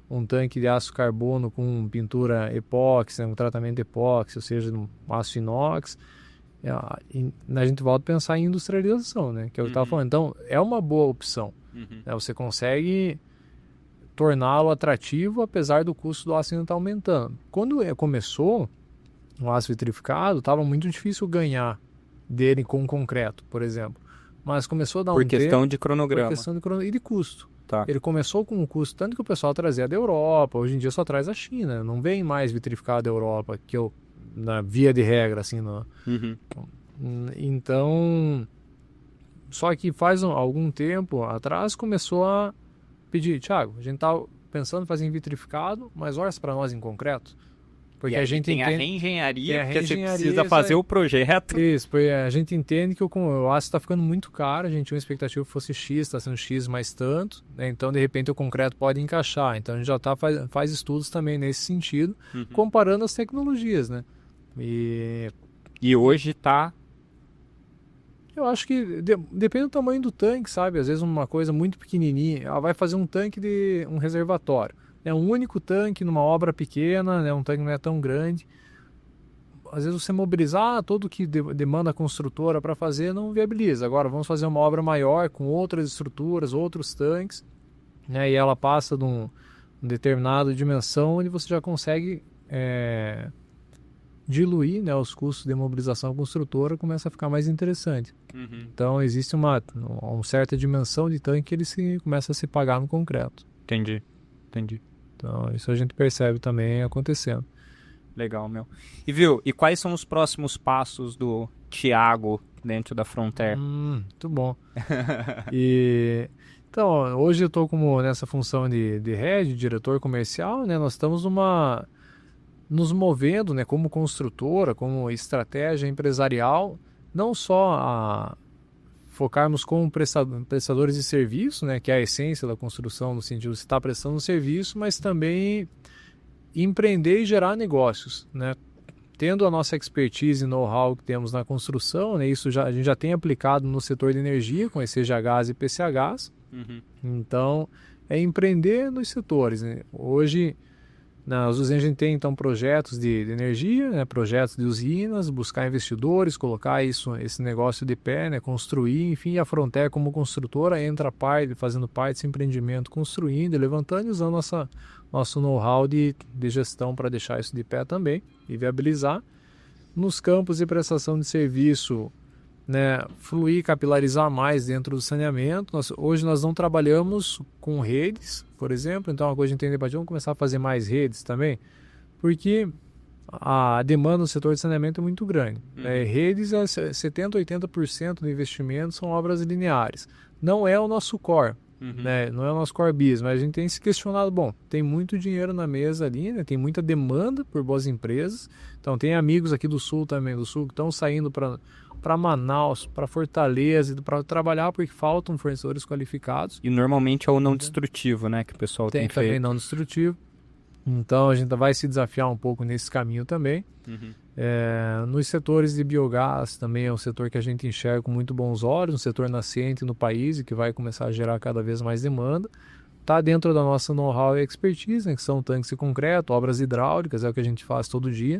um tanque de aço carbono com pintura epóxi, um tratamento epóxi, ou seja, um aço inox. A gente volta a pensar em industrialização, né? Que é o que eu estava falando. Então, é uma boa opção. Né? Você consegue torná-lo atrativo, apesar do custo do aço ainda estar aumentando. Quando começou o aço vitrificado, estava muito difícil ganhar dele com concreto, por exemplo. Mas começou a dar por questão de cronograma. Por questão de cronograma e de custo. Tá. Ele começou com um custo, tanto que o pessoal trazia da Europa, hoje em dia só traz da China. Não vem mais vitrificado da Europa, que eu, na via de regra, assim. Então, só que faz algum tempo atrás começou a pedir, Thiago, a gente tá pensando em fazer em vitrificado, mas olha para nós em concreto. Porque a gente tem entende, a reengenharia, porque você reengenharia, precisa fazer o projeto. Isso, porque a gente entende que o aço está ficando muito caro, a gente tinha uma expectativa que fosse X, está sendo X mais tanto, né? Então de repente o concreto pode encaixar. Então a gente já faz estudos também nesse sentido, comparando as tecnologias, né? E hoje está... Eu acho que depende do tamanho do tanque, sabe? Às vezes uma coisa muito pequenininha, ela vai fazer um tanque de um reservatório. É um único tanque numa obra pequena, né? Um tanque não é tão grande. Às vezes você mobilizar todo o que demanda a construtora para fazer não viabiliza. Agora vamos fazer uma obra maior com outras estruturas, outros tanques, né? E ela passa de uma determinada dimensão onde você já consegue diluir, né, os custos de mobilização construtora, começa a ficar mais interessante. Então existe uma certa dimensão de tanque que ele começa a se pagar no concreto. Entendi. Então isso a gente percebe também acontecendo. Legal, meu. E quais são os próximos passos do Thiago dentro da Fronter? Muito bom. Então, hoje eu estou nessa função de head, diretor comercial, né? Nós estamos nos movendo, né, como construtora, como estratégia empresarial, não só a focarmos como prestadores de serviço, né, que é a essência da construção, no sentido de estar prestando um serviço, mas também empreender e gerar negócios, né? Tendo a nossa expertise e know-how que temos na construção, né, a gente já tem aplicado no setor de energia, com ECGHs e PCHs. Então, é empreender nos setores, né? Hoje, na Usinas, a gente tem então projetos de energia, né, projetos de usinas, buscar investidores, colocar esse negócio de pé, né, construir, enfim, a Fronter como construtora entra fazendo parte desse empreendimento, construindo, levantando e usando nosso know-how de gestão para deixar isso de pé também e viabilizar. Nos campos de prestação de serviço, né, fluir, capilarizar mais dentro do saneamento. Hoje nós não trabalhamos com redes, por exemplo, então uma coisa que a gente tem vamos começar a fazer mais redes também, porque a demanda no setor de saneamento é muito grande. Redes, 70%, 80% do investimento são obras lineares. Não é o nosso core. Né? Não é o nosso core business, mas a gente tem se questionado, tem muito dinheiro na mesa ali, né? Tem muita demanda por boas empresas, então tem amigos aqui do Sul também, que estão saindo para Manaus, para Fortaleza, para trabalhar porque faltam fornecedores qualificados. E normalmente é o não destrutivo, né, que o pessoal tem feito. Tem também não destrutivo, então a gente vai se desafiar um pouco nesse caminho também. Nos setores de biogás também é um setor que a gente enxerga com muito bons olhos, um setor nascente no país e que vai começar a gerar cada vez mais demanda. Está dentro da nossa know-how e expertise, né, que são tanques de concreto, obras hidráulicas, é o que a gente faz todo dia.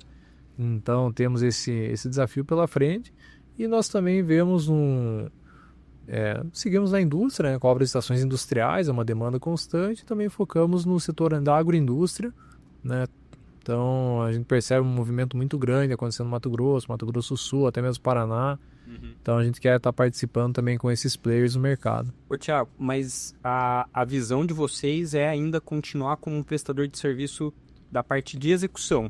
Então temos esse desafio pela frente e nós também seguimos na indústria, né, com obras de estações industriais, é uma demanda constante, também focamos no setor da agroindústria, né. Então, a gente percebe um movimento muito grande acontecendo no Mato Grosso do Sul, até mesmo Paraná. Então, a gente quer estar participando também com esses players no mercado. Ô, Thiago, mas a visão de vocês é ainda continuar como um prestador de serviço da parte de execução.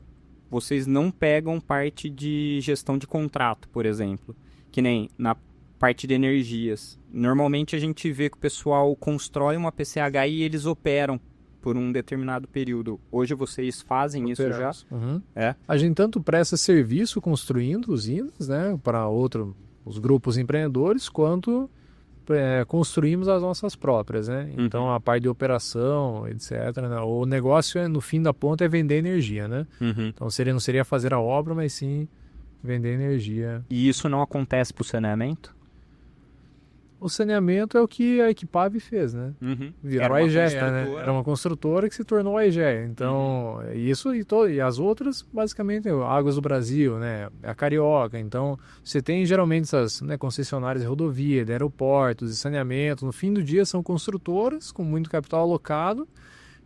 Vocês não pegam parte de gestão de contrato, por exemplo, que nem na parte de energias. Normalmente, a gente vê que o pessoal constrói uma PCH e eles operam por um determinado período. Hoje vocês fazem isso já? A gente tanto presta serviço construindo usinas, né, para os grupos empreendedores, quanto construímos as nossas próprias, né? Então a parte de operação, etc, né? O negócio no fim da ponta é vender energia, né? Então não seria fazer a obra, mas sim vender energia. E isso não acontece para o saneamento? O saneamento é o que a Equipave fez, né? Virou a EGEA, né? Era uma construtora que se tornou a EGEA. Então, isso e as outras, basicamente, Águas do Brasil, né? A Carioca. Então, você tem geralmente essas, né, concessionárias de rodovia, de aeroportos, de saneamento. No fim do dia, são construtoras com muito capital alocado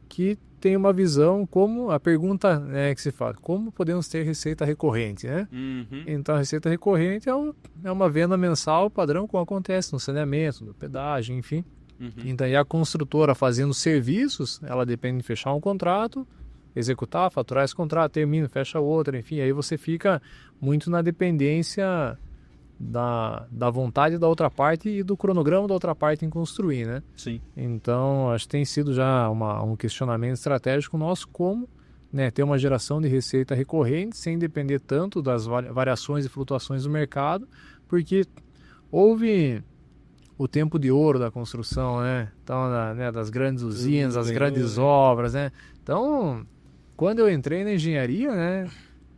que tem uma visão como a pergunta, né, que se faz, como podemos ter receita recorrente, né? Então a receita recorrente é uma venda mensal padrão, como acontece no saneamento, no pedágio, enfim. Então e a construtora fazendo serviços, ela depende de fechar um contrato, executar, faturar esse contrato, termina, fecha outro, enfim, aí você fica muito na dependência da vontade da outra parte e do cronograma da outra parte em construir, né? Sim. Então, acho que tem sido já um questionamento estratégico nosso como, né, ter uma geração de receita recorrente sem depender tanto das variações e flutuações do mercado, porque houve o tempo de ouro da construção, né? Então, das grandes usinas, das grandes obras, né? Então, quando eu entrei na engenharia, né,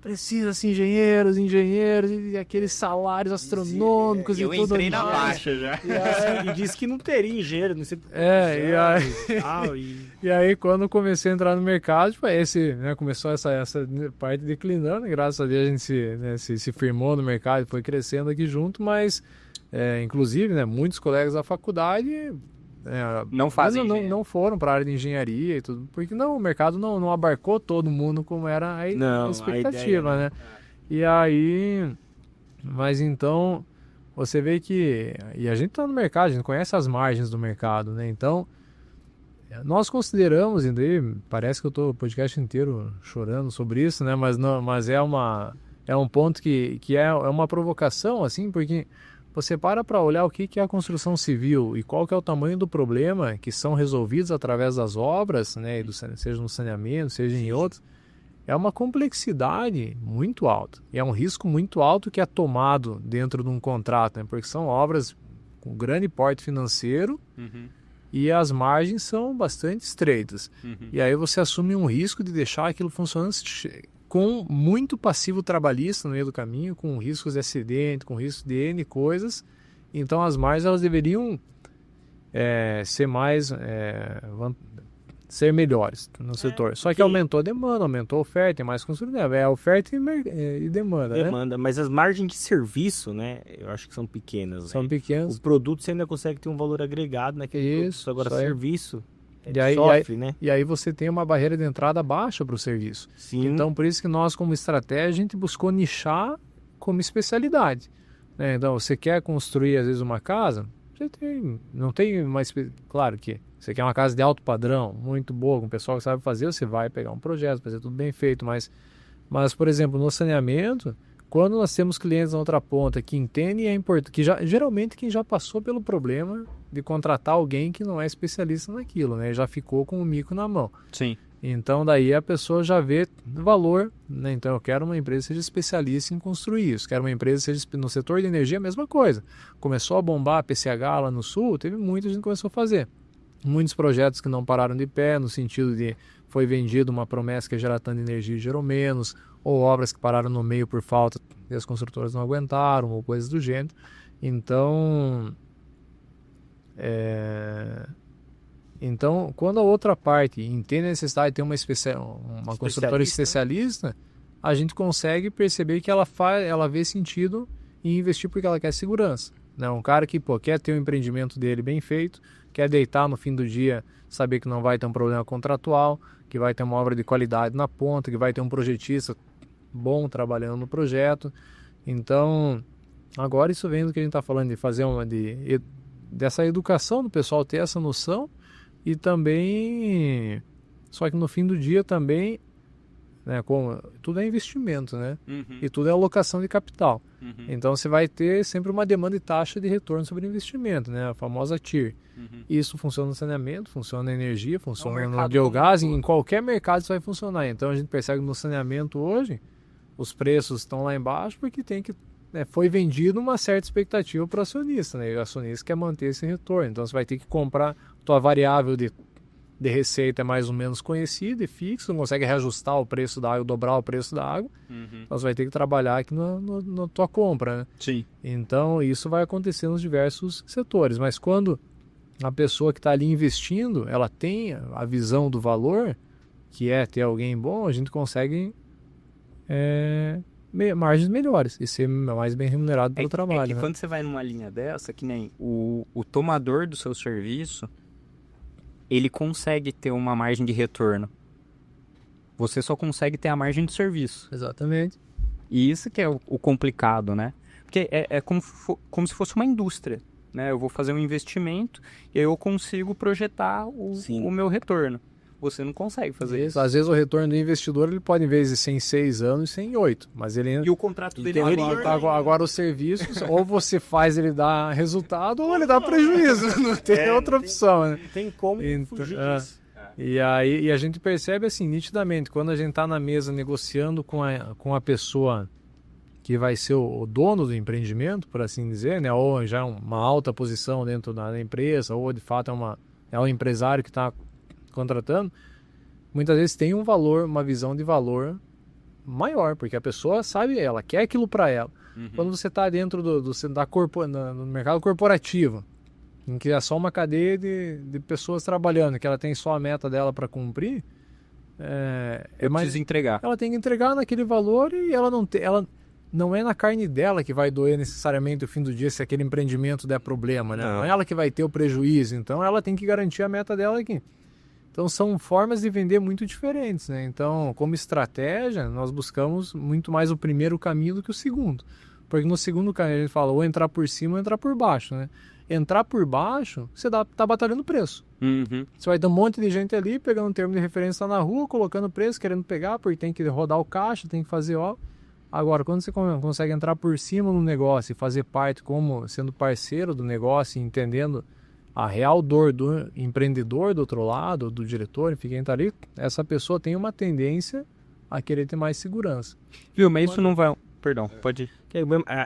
precisa-se engenheiros e aqueles salários astronômicos eu e tudo. Eu entrei na baixa já. E disse que não teria engenheiro, não sei. E aí quando eu comecei a entrar no mercado, tipo, né, começou essa parte declinando, e graças a Deus a gente se firmou no mercado e foi crescendo aqui junto, mas inclusive, né, muitos colegas da faculdade não foram para a área de engenharia e tudo, porque o mercado não abarcou todo mundo como era a expectativa, né? E aí, mas então, você vê que, e a gente está no mercado, a gente conhece as margens do mercado, né? Então, nós consideramos, e daí parece que eu estou o podcast inteiro chorando sobre isso, né? Mas, não, mas é um ponto que é uma provocação, assim, porque você para olhar o que é a construção civil e qual que é o tamanho do problema que são resolvidos através das obras, né? Seja no saneamento, seja em outros, é uma complexidade muito alta. E é um risco muito alto que é tomado dentro de um contrato, né? Porque são obras com grande porte financeiro e as margens são bastante estreitas. E aí você assume um risco de deixar aquilo funcionando com muito passivo trabalhista no meio do caminho, com riscos de acidente, com riscos de N coisas. Então as margens elas deveriam ser melhores no setor. Só que aumentou a demanda, aumentou a oferta, tem mais consumidor. É oferta e demanda, né? Mas as margens de serviço, né? Eu acho que são pequenas. São pequenas. O produto você ainda consegue ter um valor agregado naquele produto. Agora, serviço sofre, né? E aí você tem uma barreira de entrada baixa para o serviço. Sim. Então, por isso que nós, como estratégia, a gente buscou nichar como especialidade. Né? Então, você quer construir, às vezes, uma casa, não tem mais... Claro que você quer uma casa de alto padrão, muito boa, com o pessoal que sabe fazer, você vai pegar um projeto, fazer tudo bem feito, mas por exemplo, no saneamento, quando nós temos clientes na outra ponta que entendem e é importante, que geralmente quem já passou pelo problema de contratar alguém que não é especialista naquilo, né, já ficou com o mico na mão. Sim. Então daí a pessoa já vê valor, né? Então eu quero uma empresa que seja especialista em construir isso, quero uma empresa que seja no setor de energia, a mesma coisa. Começou a bombar a PCH lá no sul, teve muita gente que começou a fazer. Muitos projetos que não pararam de pé, no sentido de foi vendido uma promessa que ia gerar tanta energia e gerou menos, ou obras que pararam no meio por falta e as construtoras não aguentaram, ou coisas do gênero. Então, quando a outra parte entende a necessidade de ter uma construtora especialista, a gente consegue perceber que ela vê sentido em investir porque ela quer segurança. Né? Um cara que quer ter o empreendimento dele bem feito, quer deitar no fim do dia, saber que não vai ter um problema contratual, que vai ter uma obra de qualidade na ponta, que vai ter um projetista bom trabalhando no projeto. Então, agora isso vem do que a gente está falando de fazer dessa educação do pessoal ter essa noção e também, só que no fim do dia também, né, tudo é investimento, né? E tudo é alocação de capital. Então você vai ter sempre uma demanda e taxa de retorno sobre investimento, né? A famosa TIR. Isso funciona no saneamento, funciona na energia, funciona no biogás, em qualquer mercado isso vai funcionar. Então a gente percebe que no saneamento hoje os preços estão lá embaixo porque foi vendido uma certa expectativa para o acionista, né? E o acionista quer manter esse retorno. Então você vai ter que comprar tua variável de receita é mais ou menos conhecida e fixa, não consegue reajustar o preço da água, dobrar o preço da água, então você vai ter que trabalhar aqui na tua compra, né? Sim. Então isso vai acontecer nos diversos setores, mas quando a pessoa que está ali investindo, ela tem a visão do valor, que é ter alguém bom, a gente consegue margens melhores e ser mais bem remunerado pelo trabalho. Quando você vai numa linha dessa, que nem o tomador do seu serviço, ele consegue ter uma margem de retorno. Você só consegue ter a margem de serviço. Exatamente. E isso que é o complicado, né? Porque é como se fosse uma indústria, né? Eu vou fazer um investimento e aí eu consigo projetar o meu retorno. Você não consegue fazer isso. Às vezes o retorno do investidor ele pode, em vez de ser em 6 anos, ser em 8. Mas ele... E o contrato dele agora os serviços, ou você faz ele dar resultado, ou ele dá prejuízo. Não tem outra opção, né? Não tem como fugir disso. E aí a gente percebe assim, nitidamente, quando a gente está na mesa negociando com a pessoa que vai ser o dono do empreendimento, por assim dizer, né? Ou já uma alta posição dentro da empresa, ou de fato é um empresário que está contratando, muitas vezes tem um valor, uma visão de valor maior, porque a pessoa sabe, ela quer aquilo para ela. Quando você está dentro no mercado corporativo, em que é só uma cadeia de pessoas trabalhando, que ela tem só a meta dela para cumprir, precisa entregar. Ela tem que entregar naquele valor e ela não é na carne dela que vai doer necessariamente o fim do dia se aquele empreendimento der problema, né? Não é ela que vai ter o prejuízo, então ela tem que garantir a meta dela aqui. Então, são formas de vender muito diferentes, né? Então, como estratégia, nós buscamos muito mais o primeiro caminho do que o segundo. Porque no segundo caminho, ele fala ou entrar por cima ou entrar por baixo, né? Entrar por baixo, você tá batalhando preço. Uhum. Você vai ter um monte de gente ali, pegando um termo de referência na rua, colocando preço, querendo pegar, porque tem que rodar o caixa, tem que fazer ó. Agora, quando você consegue entrar por cima no negócio e fazer parte como sendo parceiro do negócio, entendendo a real dor do empreendedor do outro lado, do diretor, enfim, quem tá ali, essa pessoa tem uma tendência a querer ter mais segurança. Viu, mas isso não vai... Perdão, pode ir.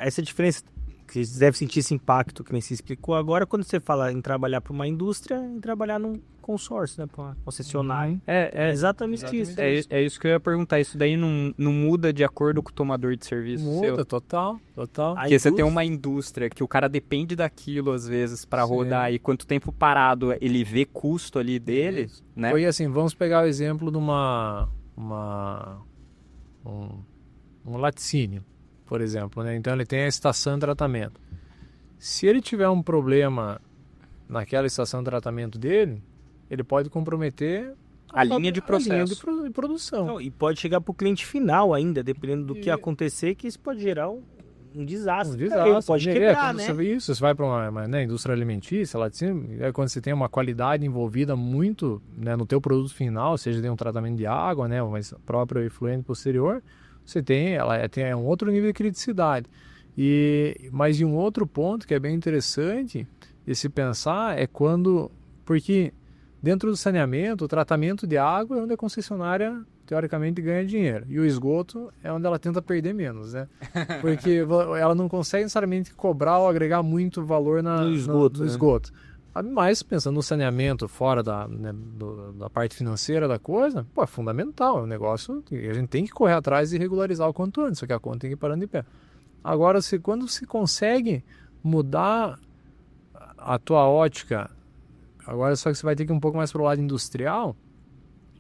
Essa diferença, que você deve sentir esse impacto que nem se explicou agora, quando você fala em trabalhar para uma indústria, em trabalhar num consórcio, né, para uma concessionária. É exatamente isso. É isso que eu ia perguntar. Isso daí não muda de acordo com o tomador de serviço Muda, seu? total. Porque você tem uma indústria que o cara depende daquilo, às vezes, para rodar, e quanto tempo parado ele vê custo ali dele, né? Foi assim, vamos pegar o exemplo de um laticínio, por exemplo, né? Então ele tem a estação de tratamento. Se ele tiver um problema naquela estação de tratamento dele, ele pode comprometer a linha de processo. A linha de produção. Não, e pode chegar para o cliente final ainda, dependendo do que acontecer, que isso pode gerar um desastre. Pode quebrar, né? Você vai para uma indústria alimentícia, laticínio, quando você tem uma qualidade envolvida muito, né, no teu produto final, seja de um tratamento de água, né, mas próprio efluente posterior, você tem um outro nível de criticidade. Mas um outro ponto que é bem interessante de se pensar é porque dentro do saneamento, o tratamento de água é onde a concessionária teoricamente ganha dinheiro, e o esgoto é onde ela tenta perder menos, né? Porque ela não consegue necessariamente cobrar ou agregar muito valor no esgoto. Mas pensando no saneamento fora da parte financeira da coisa, é fundamental, é um negócio que a gente tem que correr atrás e regularizar o quanto antes, só que a conta tem que ir parando de pé. Agora, quando se consegue mudar a tua ótica, agora só que você vai ter que ir um pouco mais para o lado industrial,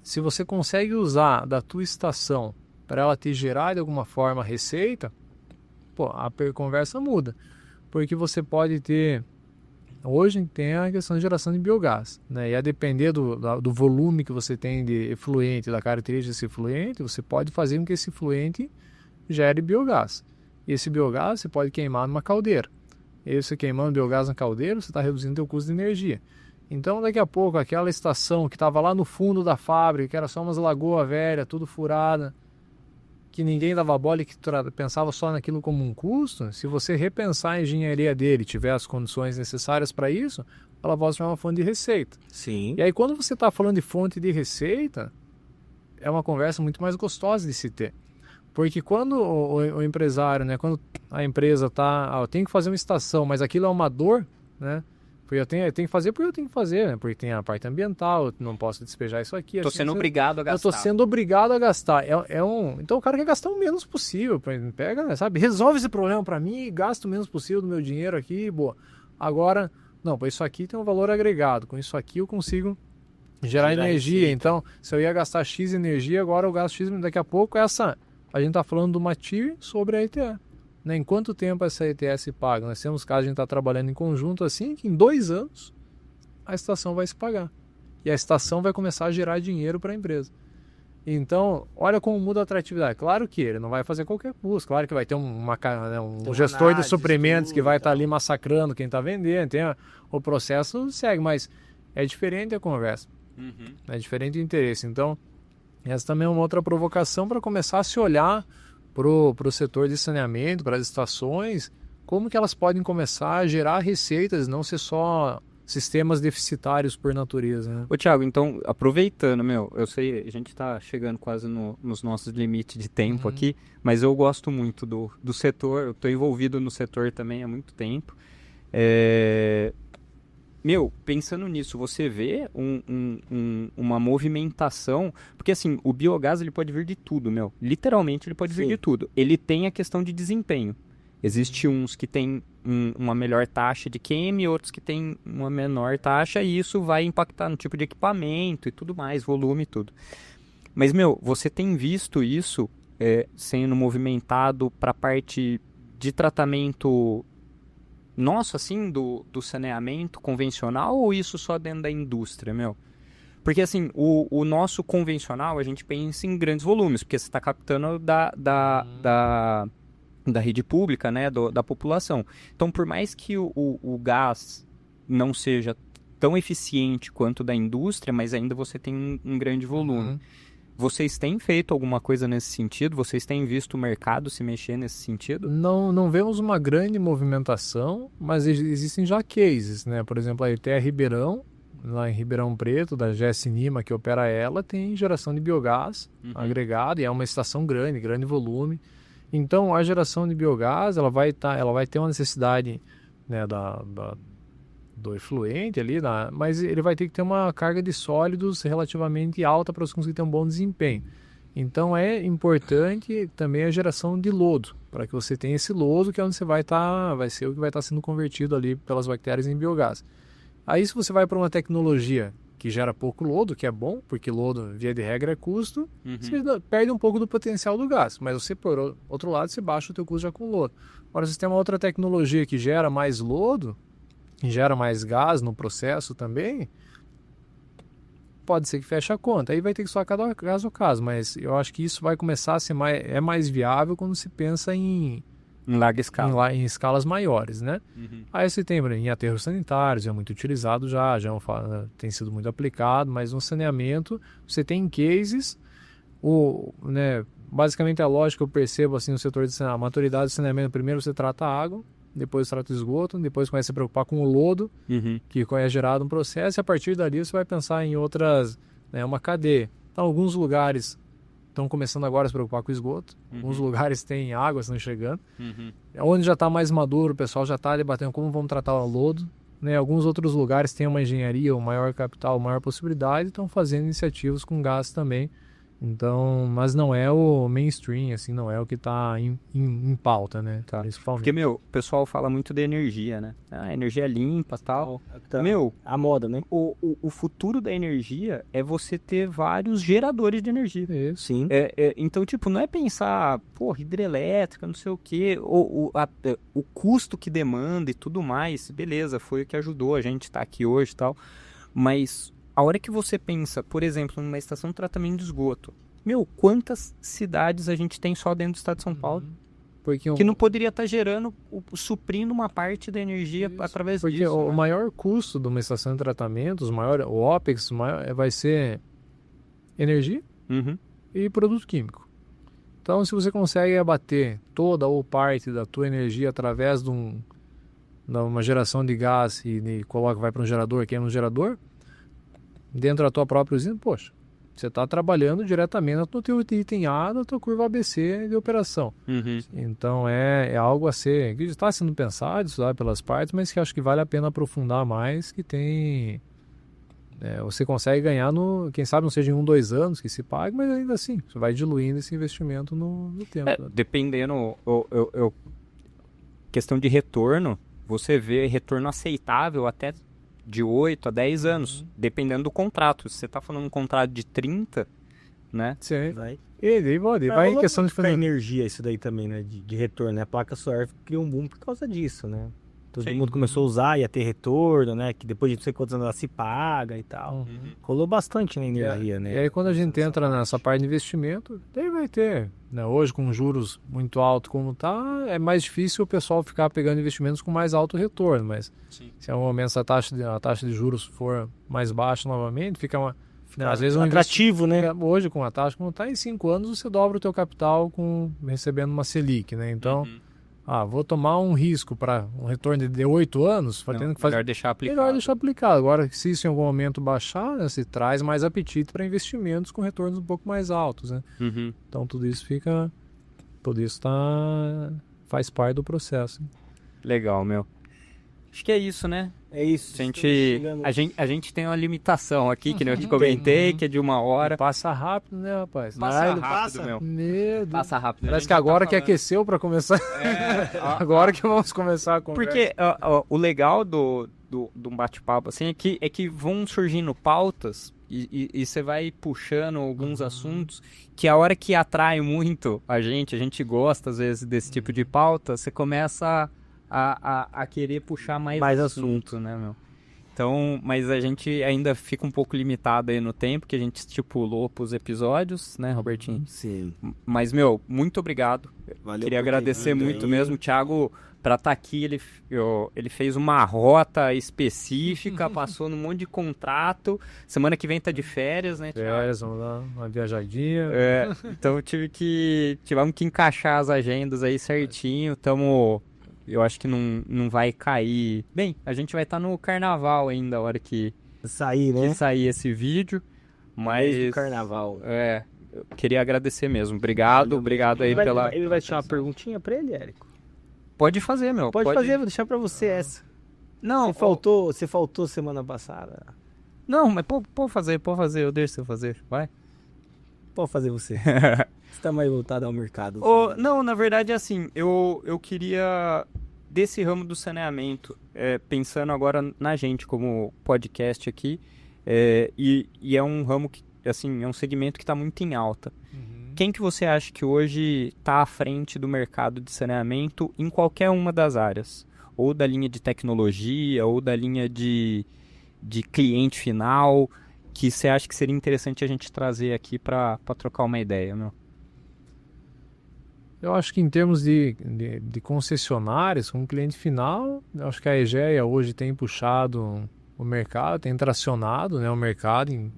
se você consegue usar da tua estação para ela te gerar de alguma forma receita, a conversa muda, porque você pode ter... Hoje tem a questão de geração de biogás, né? E a depender do volume que você tem de efluente, da característica desse efluente, você pode fazer com que esse efluente gere biogás. E esse biogás você pode queimar numa caldeira. E você queimando biogás na caldeira, você está reduzindo o seu custo de energia. Então, daqui a pouco, aquela estação que estava lá no fundo da fábrica, que era só umas lagoas velhas, tudo furada, que ninguém dava bola e que pensava só naquilo como um custo, se você repensar a engenharia dele, tiver as condições necessárias para isso, ela pode ser uma fonte de receita. Sim. E aí, quando você está falando de fonte de receita, é uma conversa muito mais gostosa de se ter. Porque quando o empresário, né, quando a empresa tem que fazer uma estação, mas aquilo é uma dor, né? Porque eu tenho que fazer porque eu tenho que fazer, né? Porque tem a parte ambiental, eu não posso despejar isso aqui. Estou sendo obrigado a gastar. Eu estou sendo obrigado a gastar. Então o cara quer gastar o menos possível. Pega, né, sabe? Resolve esse problema para mim e gasta o menos possível do meu dinheiro aqui, boa. Agora, não, isso aqui tem um valor agregado. Com isso aqui eu consigo gerar energia. Então, se eu ia gastar X energia, agora eu gasto X. Daqui a pouco a gente está falando de uma TIR sobre a ETE. Né? Em quanto tempo essa ETE se paga? Nós temos casos, a gente está trabalhando em conjunto assim, que em 2 anos a estação vai se pagar. E a estação vai começar a gerar dinheiro para a empresa. Então, olha como muda a atratividade. Claro que ele não vai fazer qualquer custo. Claro que vai ter um gestor de suprimentos que vai estar ali massacrando quem está vendendo. O processo segue, mas é diferente a conversa. Uhum. É diferente o interesse. Então, essa também é uma outra provocação para começar a se olhar para o setor de saneamento, para as estações, como que elas podem começar a gerar receitas, não ser só sistemas deficitários por natureza, né? Ô, Thiago, então, aproveitando, eu sei, a gente está chegando quase nos nossos limites de tempo aqui, mas eu gosto muito do setor, eu estou envolvido no setor também há muito tempo. Pensando nisso, você vê uma movimentação, porque assim, o biogás ele pode vir de tudo, literalmente ele pode vir de tudo. Ele tem a questão de desempenho. Existem uns que têm uma melhor taxa de queima e outros que têm uma menor taxa, e isso vai impactar no tipo de equipamento e tudo mais, volume e tudo. Mas, você tem visto isso sendo movimentado para a parte de tratamento nosso, assim, do saneamento convencional, ou isso só dentro da indústria, Porque, assim, o nosso convencional, a gente pensa em grandes volumes, porque você está captando da rede pública, né, da população. Então, por mais que o gás não seja tão eficiente quanto da indústria, mas ainda você tem um grande volume. Vocês têm feito alguma coisa nesse sentido? Vocês têm visto o mercado se mexer nesse sentido? Não vemos uma grande movimentação, mas existem já cases, né? Por exemplo, a ETE Ribeirão, lá em Ribeirão Preto, da GS Nima, que opera ela, tem geração de biogás agregado, e é uma estação grande volume. Então, a geração de biogás, ela vai ter uma necessidade, né, do efluente ali, mas ele vai ter que ter uma carga de sólidos relativamente alta para você conseguir ter um bom desempenho. Então, é importante também a geração de lodo, para que você tenha esse lodo, que é onde você vai ser o que vai estar sendo convertido ali pelas bactérias em biogás. Aí, se você vai para uma tecnologia que gera pouco lodo, que é bom, porque lodo, via de regra, é custo, você perde um pouco do potencial do gás. Mas você, por outro lado, você baixa o teu custo já com lodo. Agora, se você tem uma outra tecnologia que gera mais lodo, que gera mais gás no processo também, pode ser que feche a conta. Aí vai ter que só cada caso a caso, mas eu acho que isso vai começar a ser mais viável quando se pensa em larga escala. Em escalas maiores, né? Aí você tem em aterros sanitários, é muito utilizado já tem sido muito aplicado, mas no saneamento você tem cases, né, basicamente a lógica que eu percebo assim, no setor de saneamento, a maturidade do saneamento, primeiro você trata a água, depois trata o esgoto, depois começa a se preocupar com o lodo, que é gerado no processo, e a partir dali você vai pensar em outras, né, uma cadeia. Então, alguns lugares estão começando agora a se preocupar com o esgoto, alguns lugares têm água, estão chegando. Onde já está mais maduro, o pessoal já está debatendo como vamos tratar o lodo. Né? Alguns outros lugares têm uma engenharia, um maior capital, maior possibilidade, estão fazendo iniciativas com gás também. Então, mas não é o mainstream, assim, não é o que está em pauta, né? Tá. Porque, o pessoal fala muito de energia, né? Energia limpa e tal. Tá. A moda, né? O futuro da energia é você ter vários geradores de energia. Isso. Sim. Então, tipo, não é pensar, hidrelétrica, não sei o quê, o custo que demanda e tudo mais, beleza, foi o que ajudou a gente estar aqui hoje e tal, mas a hora que você pensa, por exemplo, numa estação de tratamento de esgoto, quantas cidades a gente tem só dentro do estado de São Paulo? Que não poderia estar gerando, suprindo uma parte da energia através disso. Porque o né? maior custo de uma estação de tratamento, o OPEX, vai ser energia e produto químico. Então, se você consegue abater toda ou parte da tua energia através de uma geração de gás e vai para um gerador, queima um gerador, dentro da tua própria usina, poxa, você está trabalhando diretamente no teu item A, da tua curva ABC de operação. Então é algo a ser, que está sendo pensado, estudado pelas partes, mas que acho que vale a pena aprofundar mais, que tem... você consegue ganhar, quem sabe não seja em 1-2 anos que se pague, mas ainda assim, você vai diluindo esse investimento no tempo. Dependendo, questão de retorno, você vê retorno aceitável até de 8 a 10 anos, dependendo do contrato. Se você está falando um contrato de 30, né? Sim. Vai. E vai em questão de fazer energia isso daí também, né? De retorno, né? A placa solar criou um boom por causa disso, né? Todo mundo começou a usar, ia ter retorno, né? Que depois de não sei quantos anos ela se paga e tal. Rolou bastante na energia, né? E aí quando a gente entra nessa parte de investimento, daí vai ter, né? Hoje com juros muito altos como tá, é mais difícil o pessoal ficar pegando investimentos com mais alto retorno, mas se em algum momento a taxa de juros for mais baixa novamente, fica às vezes um atrativo, né? Hoje com a taxa como tá, em 5 anos você dobra o teu capital recebendo uma Selic, né? Então... vou tomar um risco para um retorno de 8 anos, melhor deixar aplicado. Melhor deixar aplicado. Agora, se isso em algum momento baixar, né, se traz mais apetite para investimentos com retornos um pouco mais altos, né? Então tudo isso faz parte do processo. Legal, Acho que é isso, né? É isso. A gente tem uma limitação aqui, que eu te comentei, que é de 1 hora. Passa rápido, né, rapaz? Passa rápido, meu. Meu Deus. Passa rápido. Parece que agora que aqueceu para começar. Agora que vamos começar a conversa. Porque o legal do bate-papo assim, é que vão surgindo pautas e você vai puxando alguns assuntos que a hora que atrai muito a gente gosta às vezes desse tipo de pauta, você começa a querer puxar mais assunto, né, Então, mas a gente ainda fica um pouco limitado aí no tempo que a gente estipulou para os episódios, né, Robertinho? Sim. Mas, meu, muito obrigado. Valeu. Queria agradecer muito aí. mesmo. O Thiago, para estar aqui, ele fez uma rota específica, passou num monte de contrato. Semana que vem tá de férias, né, Thiago? Férias, vamos dar uma viajadinha. Então tivemos que encaixar as agendas aí certinho. Eu acho que não vai cair. Bem, a gente vai estar no carnaval ainda, a hora que Sair, né? sair esse vídeo. Mas Desde o carnaval. eu queria agradecer mesmo. Obrigado aí pela. Ele vai te chamar uma perguntinha pra ele, Érico? Pode fazer, meu. Pode fazer, vou deixar pra você essa. Não, Você faltou semana passada. não, mas pode fazer, eu deixo você fazer. Vai. Pode fazer você. Você tá mais voltado ao mercado. Não, na verdade, assim, eu queria, desse ramo do saneamento, pensando agora na gente como podcast aqui, e é um ramo que, assim, é um segmento que está muito em alta. Quem que você acha que hoje está à frente do mercado de saneamento em qualquer uma das áreas? Ou da linha de tecnologia, ou da linha de cliente final, que você acha que seria interessante a gente trazer aqui para trocar uma ideia, meu? Eu acho que em termos de concessionárias, como cliente final, eu acho que a Egea hoje tem puxado o mercado, tem tracionado, né, o mercado em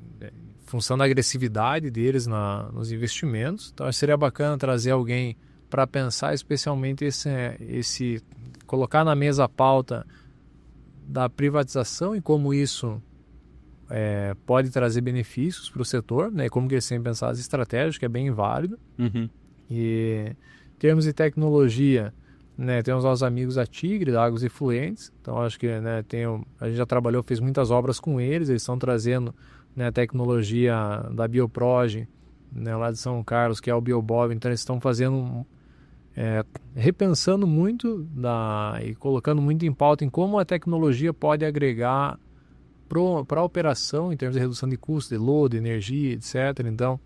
função da agressividade deles nos investimentos. Então seria bacana trazer alguém para pensar especialmente colocar na mesa a pauta da privatização e como isso pode trazer benefícios para o setor, né, como que eles têm pensado as estratégias, que é bem válido. E em termos de tecnologia, né, temos nossos amigos da Tigre, da Águas e Fluentes. Então acho que, né, a gente já trabalhou, fez muitas obras com eles. Eles estão trazendo, né, a tecnologia da Bioproge, né, lá de São Carlos, que é o Biobob. Então eles estão fazendo, repensando muito e colocando muito em pauta em como a tecnologia pode agregar para a operação em termos de redução de custos, de load, energia, etc. Então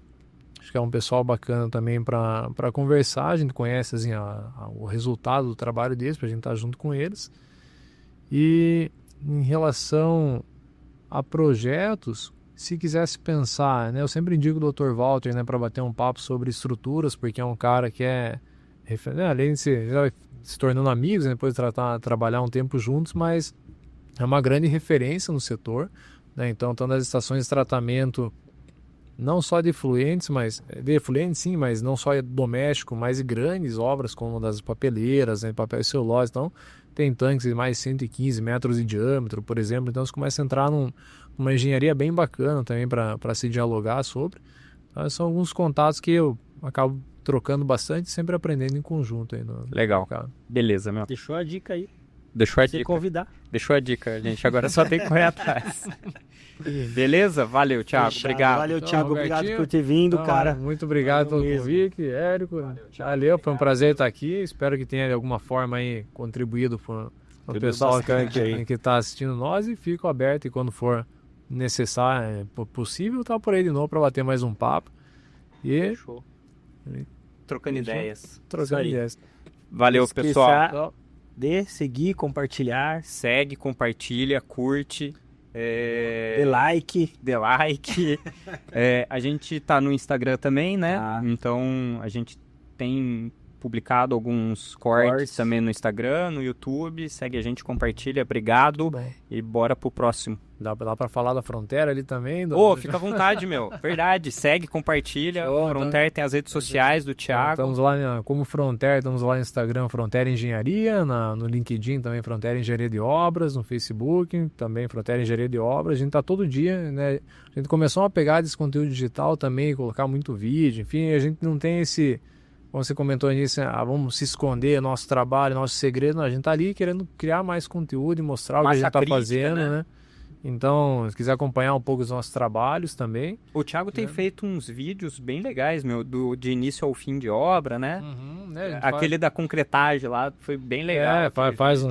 acho que é um pessoal bacana também para conversar. A gente conhece assim, o resultado do trabalho deles, para a gente estar junto com eles. E em relação a projetos, se quisesse pensar, né, eu sempre indico o Dr. Walter, né, para bater um papo sobre estruturas, porque é um cara que além de se tornando amigos, né, depois de trabalhar um tempo juntos, mas é uma grande referência no setor, né? Então, estão nas estações de tratamento não só de efluentes, mas mas não só doméstico, mas de grandes obras como das papeleiras, né, papel e celulose. Então tem tanques de mais de 115 metros de diâmetro, por exemplo. Então você começa a entrar numa engenharia bem bacana também para se dialogar sobre. Então, são alguns contatos que eu acabo trocando bastante, sempre aprendendo em conjunto aí. Legal. Beleza, meu. Deixou a dica aí. Deixou a Se dica. convidar. Deixou a dica, gente. Agora só tem que correr atrás. Beleza? Valeu, Thiago. Fechado. Obrigado. Valeu, Thiago. Obrigado Robertinho. por ter vindo, cara. Muito obrado pelo convite, Érico. Valeu, foi um prazer estar aqui. Espero que tenha de alguma forma aí contribuído para o pessoal que está assistindo nós, e fico aberto, e quando for necessário, possível, tá por aí de novo para bater mais um papo. E Show. Trocando ideias. Não Valeu, esqueça pessoal. de seguir, compartilhar, Segue, compartilha, curte. dê like. Dê like. A gente tá no Instagram também, né? Então a gente tem publicado alguns cortes também no Instagram, no YouTube. Segue a gente, compartilha. Obrigado. E bora pro próximo. Dá pra falar da Frontera ali também? Fica à vontade, meu. Verdade. Segue, compartilha. Frontera tem as redes sociais do Thiago. Estamos lá como Frontera, estamos lá no Instagram, Frontera Engenharia, no LinkedIn também Frontera Engenharia de Obras, no Facebook também Frontera Engenharia de Obras. A gente tá todo dia, né? A gente começou a pegar esse conteúdo digital também, colocar muito vídeo. Enfim, a gente não tem esse... Como você comentou nisso, vamos se esconder nosso trabalho, nosso segredo. Não, a gente tá ali querendo criar mais conteúdo e mostrar o que a gente tá fazendo, né? Então, se quiser acompanhar um pouco os nossos trabalhos também. O Thiago tem feito uns vídeos bem legais, meu, de início ao fim de obra, né? Né, Aquele da concretagem lá foi bem legal. Faz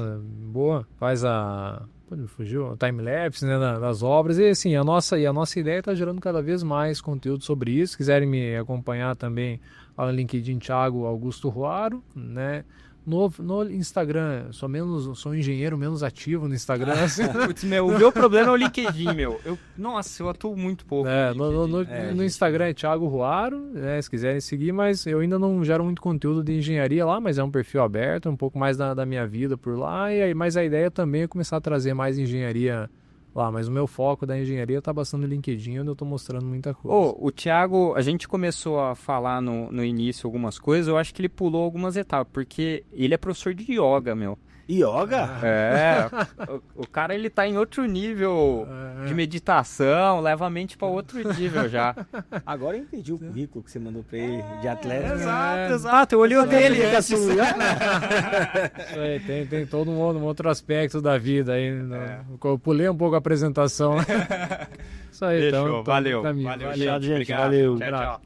fugiu o time-lapse, né, das obras. E assim, a nossa ideia está gerando cada vez mais conteúdo sobre isso. Se quiserem me acompanhar também lá no LinkedIn, Thiago Augusto Ruaro, né? No Instagram, sou um engenheiro menos ativo no Instagram. Assim. Putz, o meu problema é o LinkedIn, meu. Nossa, eu atuo muito pouco. No Instagram é Thiago Ruaro, né, se quiserem seguir, mas eu ainda não gero muito conteúdo de engenharia lá, mas é um perfil aberto, um pouco mais da minha vida por lá, mas a ideia também é começar a trazer mais engenharia lá, mas o meu foco da engenharia tá bastante no LinkedIn, onde eu tô mostrando muita coisa. O Thiago, a gente começou a falar no início algumas coisas, eu acho que ele pulou algumas etapas, porque ele é professor de yoga, meu. Yoga? O cara, ele tá em outro nível de meditação, leva a mente pra outro nível já. Agora eu entendi o currículo que você mandou pra ele, de atleta. Exato, eu olhei o dele. Isso aí, tem todo um outro aspecto da vida aí. Eu pulei um pouco a apresentação. Isso aí, Fechou, então. valeu. Valeu, gente. Valeu. Tchau, tchau.